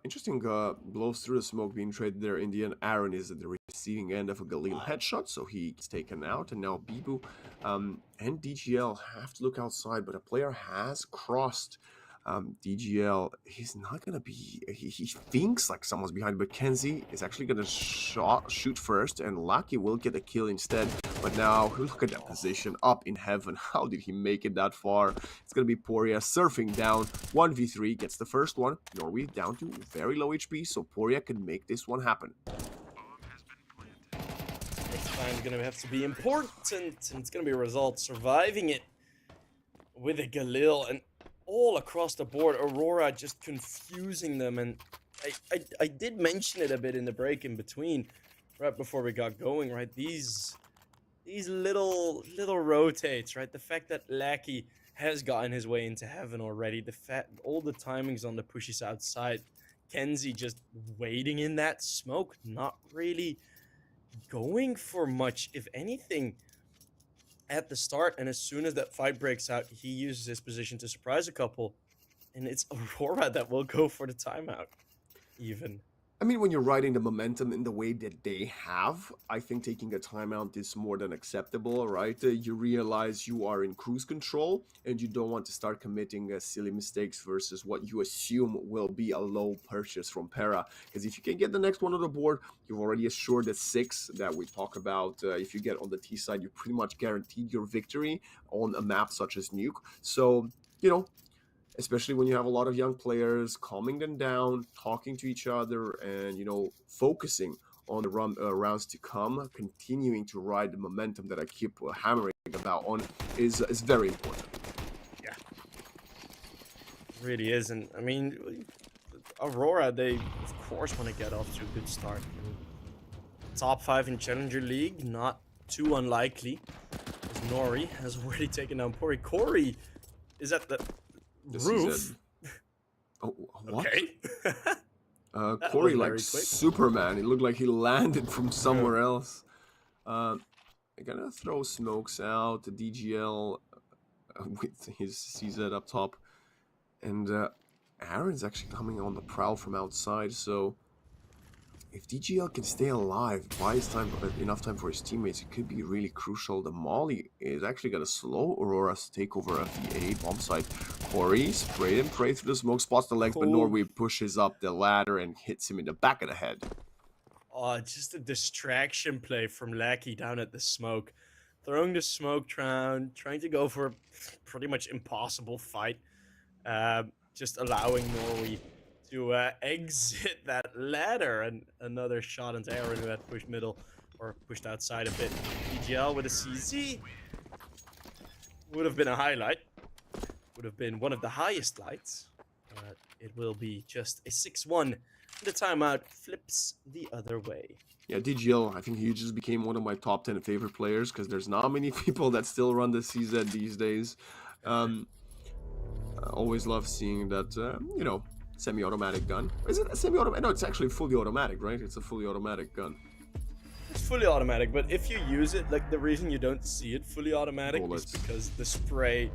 Interesting blows through the smoke being traded there in the end. Aaron is at the receiving end of a Galil headshot, so he's taken out, and now Bibu and DGL have to look outside, but a player has crossed. DGL, he's not gonna be, he thinks like someone's behind, but Kenzie is actually gonna shoot first, and Lucky will get a kill instead. But now, look at that position, up in heaven. How did he make it that far? It's gonna be Poria surfing down, 1v3, gets the first one. Norway down to very low HP, so Poria can make this one happen. Next time is gonna have to be important, and it's gonna be a result. Surviving it with a Galil, and all across the board, Aurora just confusing them. And I did mention it a bit in the break in between, right before we got going, right? These little rotates, right? The fact that Lucky has gotten his way into heaven already, the fact all the timings on the pushes outside, Kenzie just waiting in that smoke, not really going for much, if anything, at the start. And as soon as that fight breaks out, he uses his position to surprise a couple, and it's Aurora that will go for the timeout even. I mean, when you're riding the momentum in the way that they have, I think taking a timeout is more than acceptable, right? You realize you are in cruise control, and you don't want to start committing silly mistakes versus what you assume will be a low purchase from PERA. Because if you can get the next one on the board, you've already assured the 6 that we talk about. If you get on the T side, you pretty much guaranteed your victory on a map such as Nuke. So, you know, especially when you have a lot of young players, calming them down, talking to each other, and, you know, focusing on the rounds to come, continuing to ride the momentum that I keep hammering about on is very important. Yeah, it really is. And I mean, Aurora, they of course want to get off to a good start. top 5 in Challenger League, not too unlikely, as Nori has already taken down Pori. Corey is at the roof. Oh, what? Okay. That Corey was like very quick. Superman. It looked like he landed from somewhere else. They're gonna throw smokes out. The DGL with his CZ up top. And Aaron's actually coming on the prowl from outside, so if DGL can stay alive, buy his time, enough time for his teammates, it could be really crucial. The Molly is actually going to slow Aurora's takeover of the A bomb site. Corey sprayed and prayed through the smoke, spots the legs, but Norway pushes up the ladder and hits him in the back of the head. Oh, just a distraction play from Lackey down at the smoke. Throwing the smoke down, trying to go for a pretty much impossible fight. Just allowing Norway to exit that ladder, and another shot into Aaron, who had pushed middle or pushed outside a bit. DGL with a CZ would have been a highlight, would have been one of the highest lights, but it will be just a 6-1. The timeout flips the other way. Yeah, DGL, I think he just became one of my top 10 favorite players, because there's not many people that still run the CZ these days. I always love seeing that, you know, semi-automatic gun. Is it a semi-automatic? No, it's actually fully automatic, right? It's a fully automatic gun. It's fully automatic, but if you use it, like, the reason you don't see it fully automatic is because the spray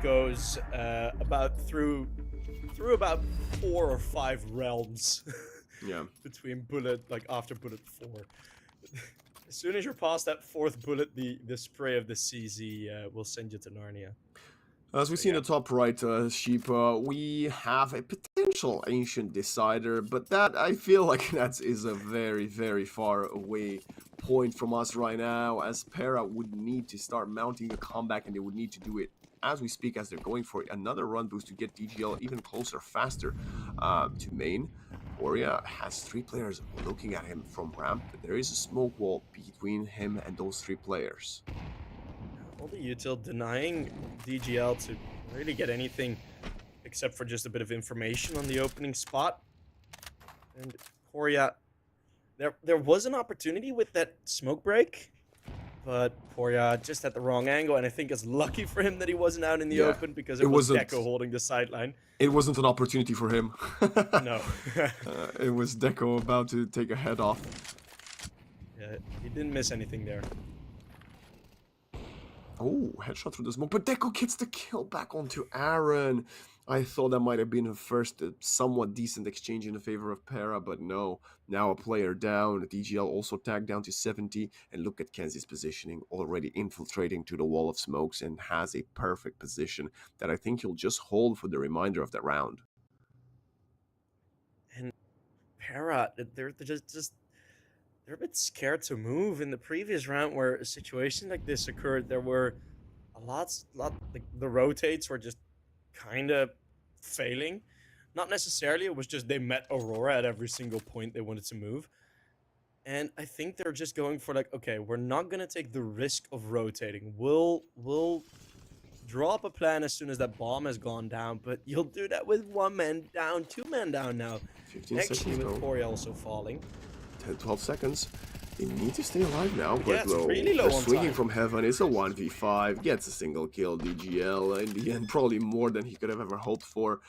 goes about through about 4 or 5 realms. Yeah. Between bullet, like after bullet 4. As soon as you're past that 4th bullet, the spray of the CZ will send you to Narnia. As we see in the top right, Sheep, we have a potential Ancient Decider, but that, I feel like that is a very, very far away point from us right now, as PERA would need to start mounting a comeback, and they would need to do it as we speak, as they're going for another run boost to get DGL even closer, faster to main. Oria has 3 players looking at him from ramp. There is a smoke wall between him and those 3 players. All the util denying DGL to really get anything except for just a bit of information on the opening spot. And Poria, there was an opportunity with that smoke break, but Poria just at the wrong angle, and I think it's lucky for him that he wasn't out in the open, because it was Deco holding the sideline. It wasn't an opportunity for him. No. It was Deco about to take a head off. Yeah, he didn't miss anything there. Oh, headshot through the smoke, but Deco gets the kill back onto Aaron. I thought that might have been a first somewhat decent exchange in favor of PERA, but no. Now a player down. DGL also tagged down to 70, and look at Kenzie's positioning, already infiltrating to the wall of smokes, and has a perfect position that I think he'll just hold for the remainder of that round. And PERA, they're just they're a bit scared to move. In the previous round where a situation like this occurred, there were like the rotates were just kind of failing. Not necessarily, it was just they met Aurora at every single point they wanted to move. And I think they're just going for like, okay, we're not going to take the risk of rotating. We'll draw up a plan as soon as that bomb has gone down, but you'll do that with 1 man down, 2 men down now. 15 Actually, seconds, with Corey also falling. 10, 12 seconds. They need to stay alive now, but yeah, it's really low on swinging time. from heaven. It's a 1v5, gets a single kill. DGL in the end, probably more than he could have ever hoped for.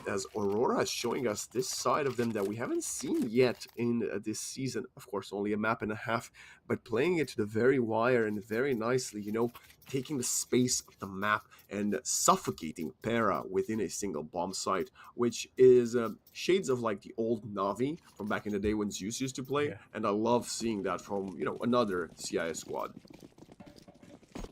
As Aurora is showing us this side of them that we haven't seen yet in this season. Of course, only a map and a half, but playing it to the very wire and very nicely, you know, taking the space of the map and suffocating PERA within a single bomb site, which is shades of like the old Navi from back in the day when Zeus used to play. Yeah. And I love seeing that from, you know, another CIS squad.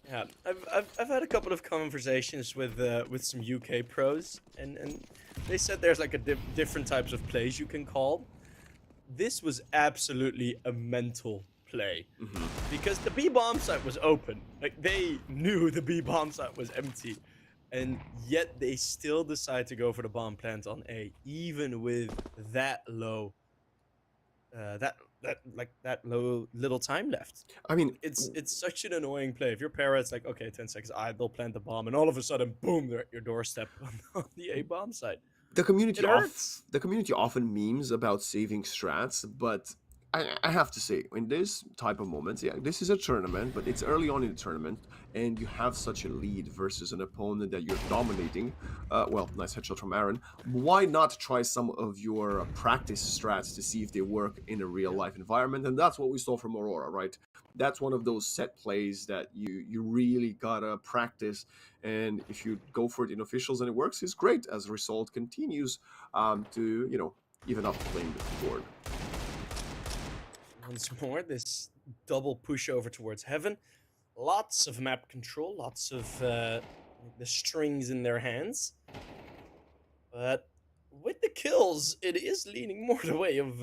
Yeah, I've had a couple of conversations with some UK pros, and they said there's like a different types of plays you can call. This was absolutely a mental play, because the B bomb site was open. Like, they knew the B bomb site was empty, and yet they still decide to go for the bomb plant on A, even with that low, that low little time left. I mean, it's such an annoying play. If you're PERA, it's like, okay, 10 seconds, they'll plant the bomb, and all of a sudden, boom, they're at your doorstep on the A bomb site. The community often memes about saving strats, but I have to say, in this type of moments, yeah, this is a tournament, but it's early on in the tournament, and you have such a lead versus an opponent that you're dominating. Well, nice headshot from Aaron. Why not try some of your practice strats to see if they work in a real Yeah. life environment? And that's what we saw from Aurora, right? That's one of those set plays that you really gotta practice, and if you go for it in officials and it works, it's great. As a result, continues to even up the playing board. Once more, this double push over towards heaven. Lots of map control, lots of the strings in their hands. But with the kills, it is leaning more the way of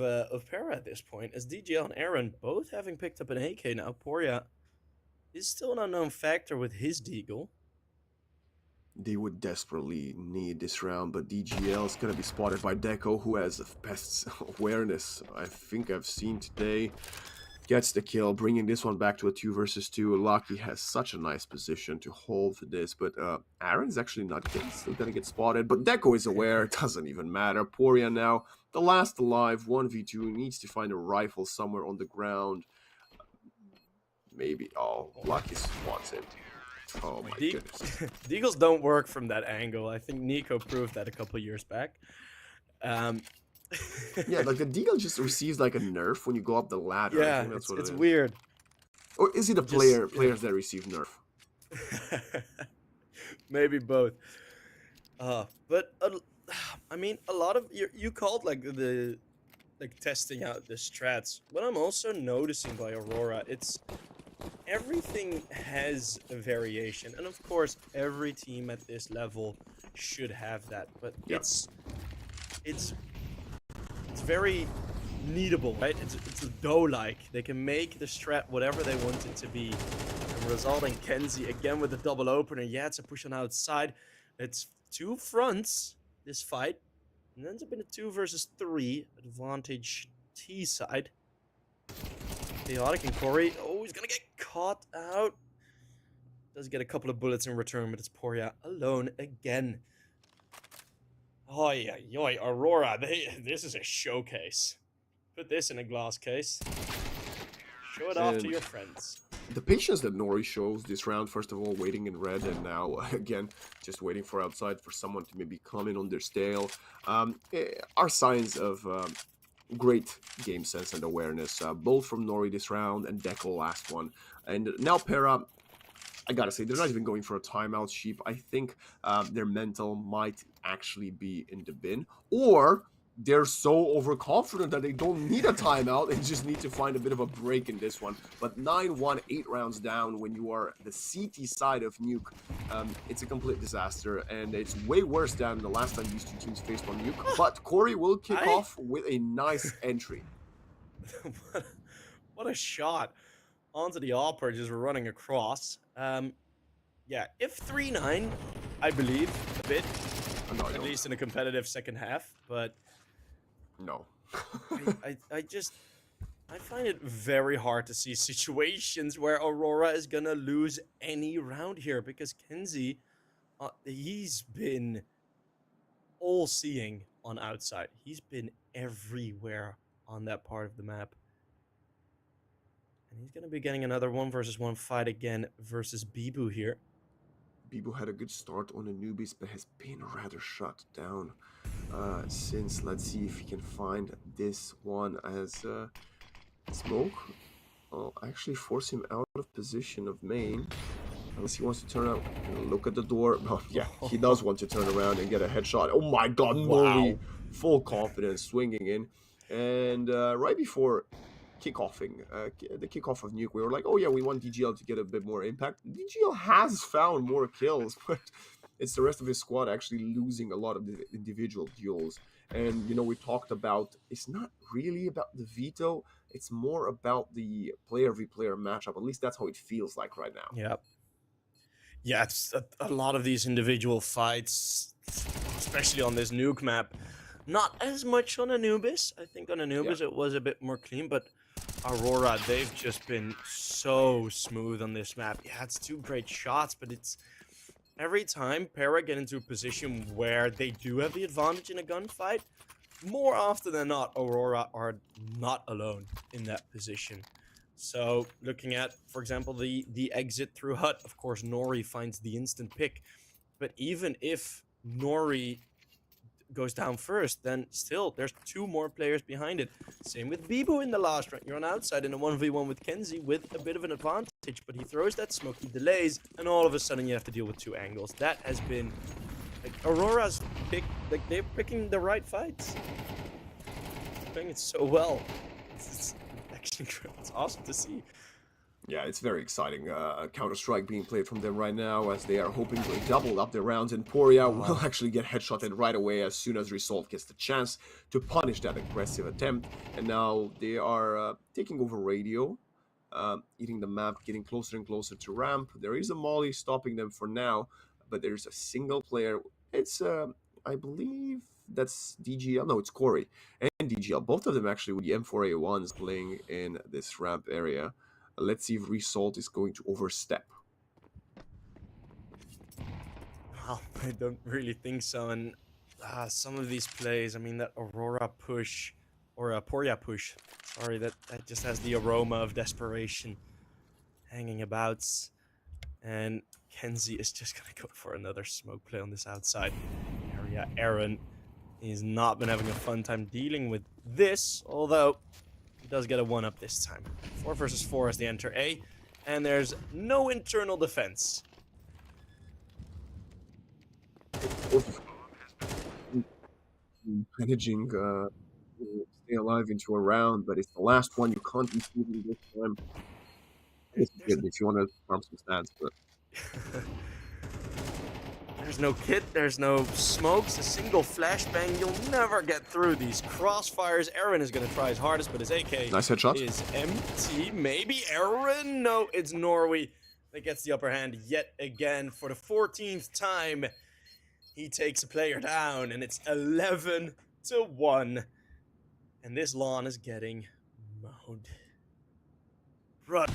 PERA at this point, as DGL and Aaron both having picked up an AK now. PERA is still an unknown factor with his deagle. They would desperately need this round, but DGL is going to be spotted by Deco, who has the best awareness I think I've seen today. Gets the kill, bringing this one back to a 2 versus 2. Lucky has such a nice position to hold for this, but Aaron's actually not still going to get spotted, but Deco is aware, it doesn't even matter. Poria now, the last alive, 1v2, needs to find a rifle somewhere on the ground. Maybe, Lucky spots him. Oh my goodness. Deagles don't work from that angle. I think Nico proved that a couple years back. Yeah, like the deagle just receives like a nerf when you go up the ladder. Yeah, I think that's what it's it is. weird. Or is it a players that receive nerf? Maybe both. But I mean, a lot of you called like the testing out the strats. What I'm also noticing by Aurora, it's everything has a variation, and of course, every team at this level should have that. But Yep. it's very needable, right? It's a dough-like. They can make the strat whatever they want it to be. And resulting Kenzie again with the double opener. Yeah, it's a push on outside. It's 2 fronts this fight, and ends up in a 2 versus 3 advantage T side. Chaotic and Corey. Oh, he's gonna get caught out. Does get a couple of bullets in return, but it's Poria alone again. Oh yeah, Aurora. This is a showcase. Put this in a glass case. Show it off to your friends. The patience that Nori shows this round, first of all, waiting in red, and now, again, just waiting for outside for someone to maybe come in on their stale, are signs of great game sense and awareness, both from Nori this round and Deco last one. And now PERA, I gotta say, they're not even going for a timeout, Sheep. I think their mental might actually be in the bin, or they're so overconfident that they don't need a timeout and just need to find a bit of a break in this one. But 9-1, 8 rounds down when you are the CT side of Nuke, it's a complete disaster, and it's way worse than the last time these two teams faced on Nuke. But Corey will kick off with a nice entry. What a shot onto the AWPer, just running across. Yeah, if 3-9, I believe, a bit. At least in a competitive second half, but no. I find it very hard to see situations where Aurora is gonna lose any round here, because Kenzie, he's been all-seeing on outside. He's been everywhere on that part of the map. And he's gonna be getting another 1 versus 1 fight again versus Bibu here. Bibu had a good start on Anubis, but has been rather shut down since. Let's see if he can find this one as Smoke. I'll actually force him out of position of main. Unless he wants to turn out and look at the door. Oh, yeah, he does want to turn around and get a headshot. Oh my god, Nori. Full confidence, swinging in. And right before kickoffing, the kickoff of Nuke, we were like, oh yeah, we want DGL to get a bit more impact. DGL has found more kills, but it's the rest of his squad actually losing a lot of the individual duels. And, you know, we talked about, it's not really about the veto, it's more about the player v player matchup. At least that's how it feels like right now. Yep. Yeah, it's a lot of these individual fights, especially on this Nuke map. Not as much on Anubis. I think on Anubis it was a bit more clean, but Aurora, they've just been so smooth on this map. Yeah, it's 2 great shots, but it's every time PERA get into a position where they do have the advantage in a gunfight, more often than not, Aurora are not alone in that position. So looking at, for example, the exit through Hut, of course, Nori finds the instant pick. But even if Nori goes down first, then still there's 2 more players behind it. Same with Bibu in the last round. You're on outside in a 1v1 with Kenzie with a bit of an advantage, but he throws that smoke, he delays, and all of a sudden you have to deal with 2 angles. That has been like Aurora's pick, like they're picking the right fights. They're playing it so well. It's actually it's awesome to see. Yeah, it's very exciting. Counter-Strike being played from them right now as they are hoping to double up their rounds, and PERA will actually get headshotted right away as soon as Resolve gets the chance to punish that aggressive attempt. And now they are taking over radio, eating the map, getting closer and closer to ramp. There is a molly stopping them for now, but there's a single player. It's, I believe that's DGL. No, it's Corey and DGL. Both of them actually with the M4A1s playing in this ramp area. Let's see if Result is going to overstep. Well, I don't really think so. And some of these plays, I mean, that Aurora push, or a PERA push, sorry, that just has the aroma of desperation hanging about. And Kenzie is just going to go for another smoke play on this outside area. Aaron has not been having a fun time dealing with this, although he does get a 1-up this time. 4 versus 4 as they enter A, and there's no internal defense. Managing stay alive into a round, but it's the last one. You can't be shooting this time. It's good if you want to farm some stats, but there's no kit, there's no smokes, a single flashbang. You'll never get through these crossfires. Aaron is going to try his hardest, but his AK nice headshot is empty. Maybe Aaron? No, it's Norway that gets the upper hand yet again for the 14th time. He takes a player down, and it's 11-1. And this lawn is getting mowed. Run.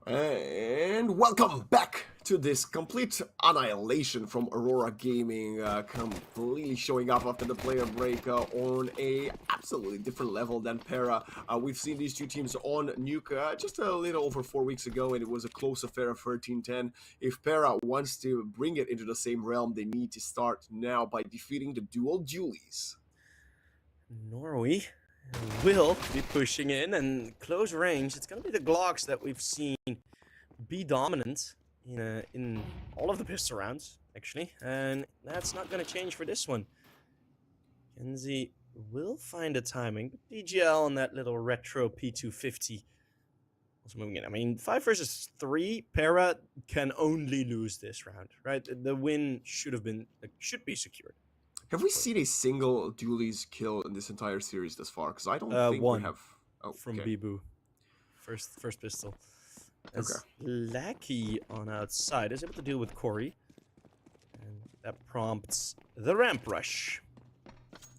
And welcome back to this complete annihilation from Aurora Gaming, completely showing up after the player break on a absolutely different level than PERA. We've seen these two teams on Nuke just a little over 4 weeks ago, and it was a close affair of 13-10. If PERA wants to bring it into the same realm, they need to start now by defeating the dual Julies. Norway will be pushing in and close range. It's going to be the Glocks that we've seen be dominant in all of the pistol rounds, actually. And that's not going to change for this one. Kenzie will find a timing. But DGL on that little retro P250 was moving in. I mean, 5 versus 3, PERA can only lose this round, right? The win should be secured. Have we seen a single Dualies kill in this entire series thus far? Because I don't think one we have. Oh, from okay. Bibu. First pistol. As Lackey on outside is able to deal with Corey. And that prompts the ramp rush.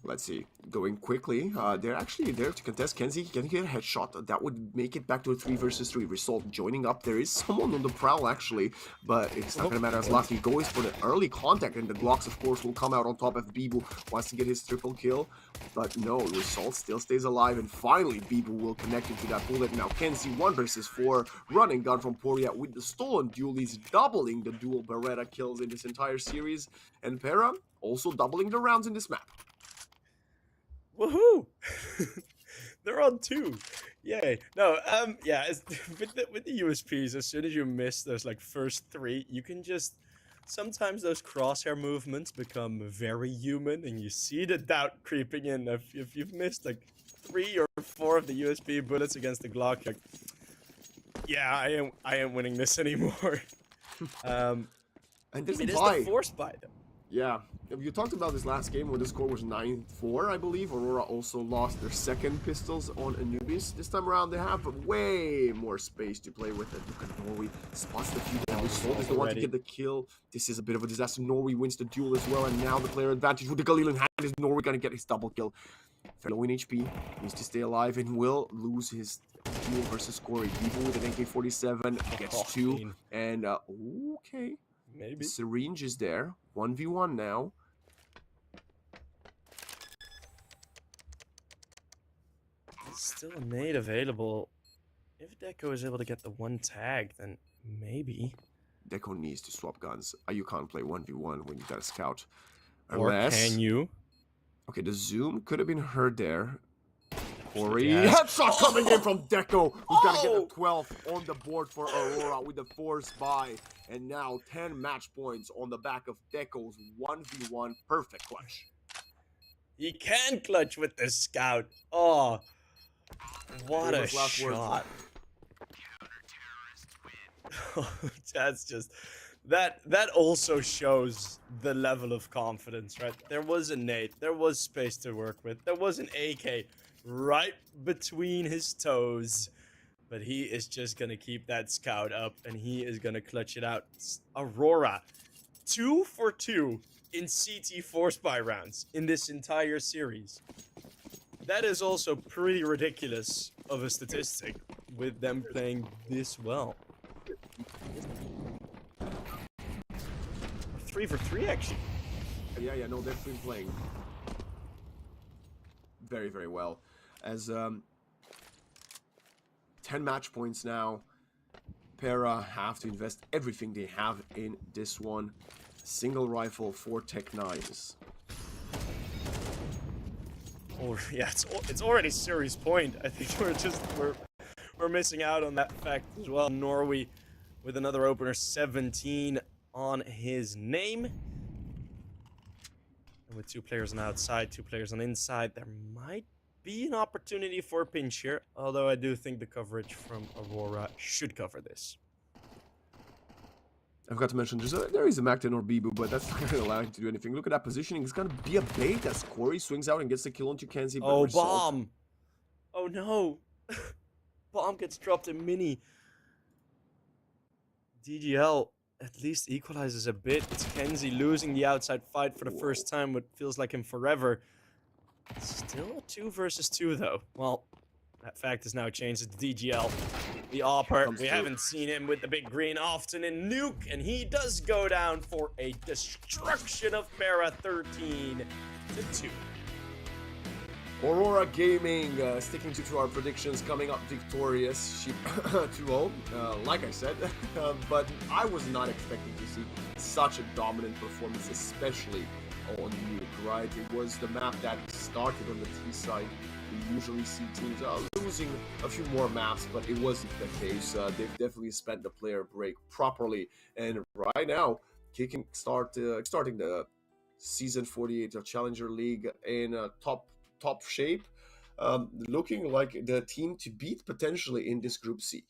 Let's see. Going quickly. They're actually there to contest. Kenzie can get a headshot. That would make it back to a 3 versus 3 result. Joining up. There is someone on the prowl, actually. But it's not going to matter as Lucky goes for the early contact. And the Glocks, of course, will come out on top if Bibu wants to get his triple kill. But no, Result still stays alive. And finally, Bibu will connect into that bullet. Now, Kenzie 1 versus 4. Running gun from Poria with the stolen Dualies, doubling the dual Beretta kills in this entire series. And PERA also doubling the rounds in this map. Woohoo! They're on 2. Yay. No, yeah, with the USPs, as soon as you miss those like first 3, you can just sometimes those crosshair movements become very human, and you see the doubt creeping in. If you've missed like 3 or 4 of the USP bullets against the Glock, like, yeah, I am winning this anymore. And this it is the forced buy though. Yeah, you talked about this last game where the score was 9-4, I believe. Aurora also lost their second pistols on Anubis. This time around, they have way more space to play with. And look at Norway spots the few damage. Result is the one to get the kill. This is a bit of a disaster. Norway wins the duel as well, and now the player advantage with the Galil in hand is Norway gonna get his double kill. Very low in HP, needs to stay alive, and will lose his duel versus Corey. Bibu with an AK-47 gets 2, and okay. Maybe. Syringe is there. 1v1 now. Still a nade available. If Deco is able to get the 1 tag, then maybe. Deco needs to swap guns. You can't play 1v1 when you got a scout. Unless... Or can you? Okay, the zoom could have been heard there. Corey, headshot coming in from Deco, who's got to get the 12th on the board for Aurora with the force buy. And now 10 match points on the back of Deco's 1v1 perfect clutch. He can clutch with the scout. Oh, what a shot. That's just... That also shows the level of confidence, right? There was a nade. There was space to work with. There was an AK right between his toes, but he is just gonna keep that scout up, and he is gonna clutch it out. Aurora, 2 for 2 in CT force buy rounds in this entire series. That is also pretty ridiculous of a statistic with them playing this well. 3 for 3 actually. Yeah, no, they've been playing very, very well. As 10 match points now. PERA have to invest everything they have in this one. Single rifle, 4 Tech 9s. Oh yeah, it's already series point. I think we're missing out on that fact as well. Norway with another opener, 17 on his name. And with 2 players on outside, 2 players on inside, there might be an opportunity for a pinch here, although I do think the coverage from Aurora should cover this. I forgot to mention, there is a Macton or Bibu, but that's not going to allow him to do anything. Look at that positioning. It's going to be a bait as Corey swings out and gets the kill onto Kenzie. Oh, bomb! Oh no! Bomb gets dropped in mini. DGL at least equalizes a bit. It's Kenzie losing the outside fight for the first time, what feels like him forever. Still a 2 versus 2 though. Well, that fact has now changed to DGL. The Opper, we haven't seen him with the big green often in Nuke, and he does go down for a destruction of PERA 13-2. Aurora Gaming, sticking to our predictions, coming up victorious, 2-0, like I said, but I was not expecting to see such a dominant performance, especially on Nuke, right? It was the map that started on the T side. We usually see teams losing a few more maps, but it wasn't the case. They've definitely spent the player break properly, and right now, starting the Season 48 of Challenger League in top shape, looking like the team to beat potentially in this Group C.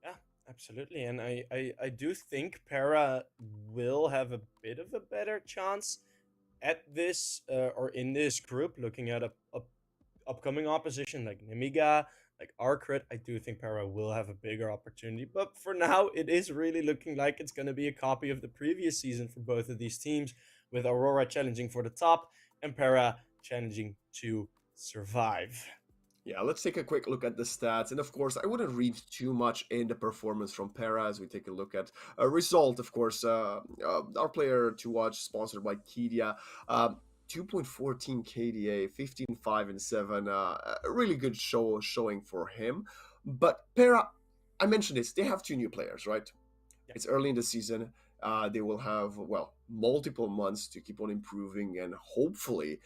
Yeah, absolutely, and I do think PERA will have a bit of a better chance at this or in this group, looking at a upcoming opposition like Nemiga, like Arcrit. I do think PERA will have a bigger opportunity, but for now it is really looking like it's going to be a copy of the previous season for both of these teams, with Aurora challenging for the top and PERA challenging to survive. Yeah, let's take a quick look at the stats. And of course, I wouldn't read too much in the performance from PERA as we take a look at a result. Of course, our player to watch, sponsored by Kidia. 2.14 KDA, 15-5-7. A really good showing for him. But PERA, I mentioned this, they have 2 new players, right? Yeah. It's early in the season. They will have, well, multiple months to keep on improving and hopefully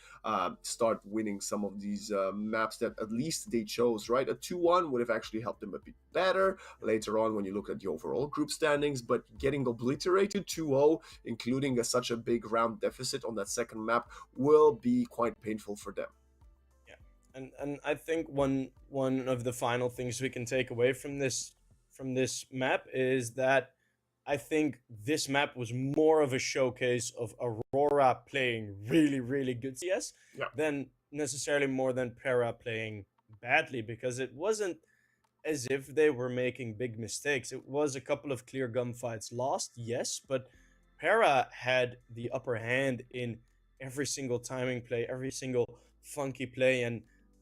start winning some of these maps that at least they chose, right? A 2-1 would have actually helped them a bit better later on when you look at the overall group standings, but getting obliterated 2-0, including such a big round deficit on that second map, will be quite painful for them. Yeah, and I think one of the final things we can take away from this map is that I think this map was more of a showcase of Aurora playing really, really good CS than necessarily more than PERA playing badly, because it wasn't as if they were making big mistakes. It was a couple of clear gunfights lost, yes, but PERA had the upper hand in every single timing play, every single funky play, and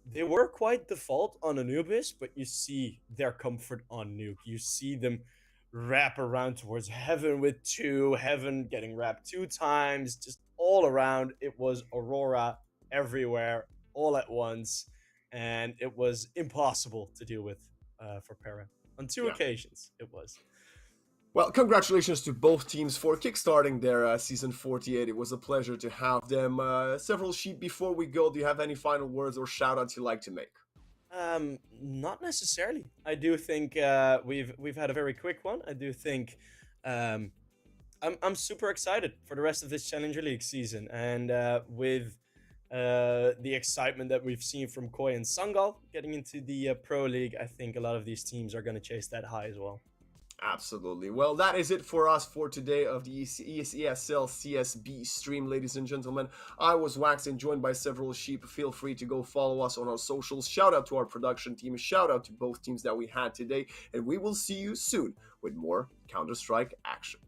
they were quite default on Anubis, but you see their comfort on Nuke. You see them wrap around towards Heaven with 2, Heaven getting wrapped 2 times, just all around. It was Aurora everywhere, all at once, and it was impossible to deal with for PERA. On 2 occasions, it was. Well, congratulations to both teams for kickstarting their Season 48. It was a pleasure to have them. Several sheep before we go, do you have any final words or shout-outs you'd like to make? Not necessarily. I do think we've had a very quick one. I do think I'm super excited for the rest of this Challenger League season, and with the excitement that we've seen from Koi and Sangal getting into the Pro League, I think a lot of these teams are going to chase that high as well. Absolutely. Well, that is it for us for today of the ESL CSB stream, ladies and gentlemen. I was Wax and joined by several sheep. Feel free to go follow us on our socials. Shout out to our production team. Shout out to both teams that we had today. And we will see you soon with more Counter-Strike action.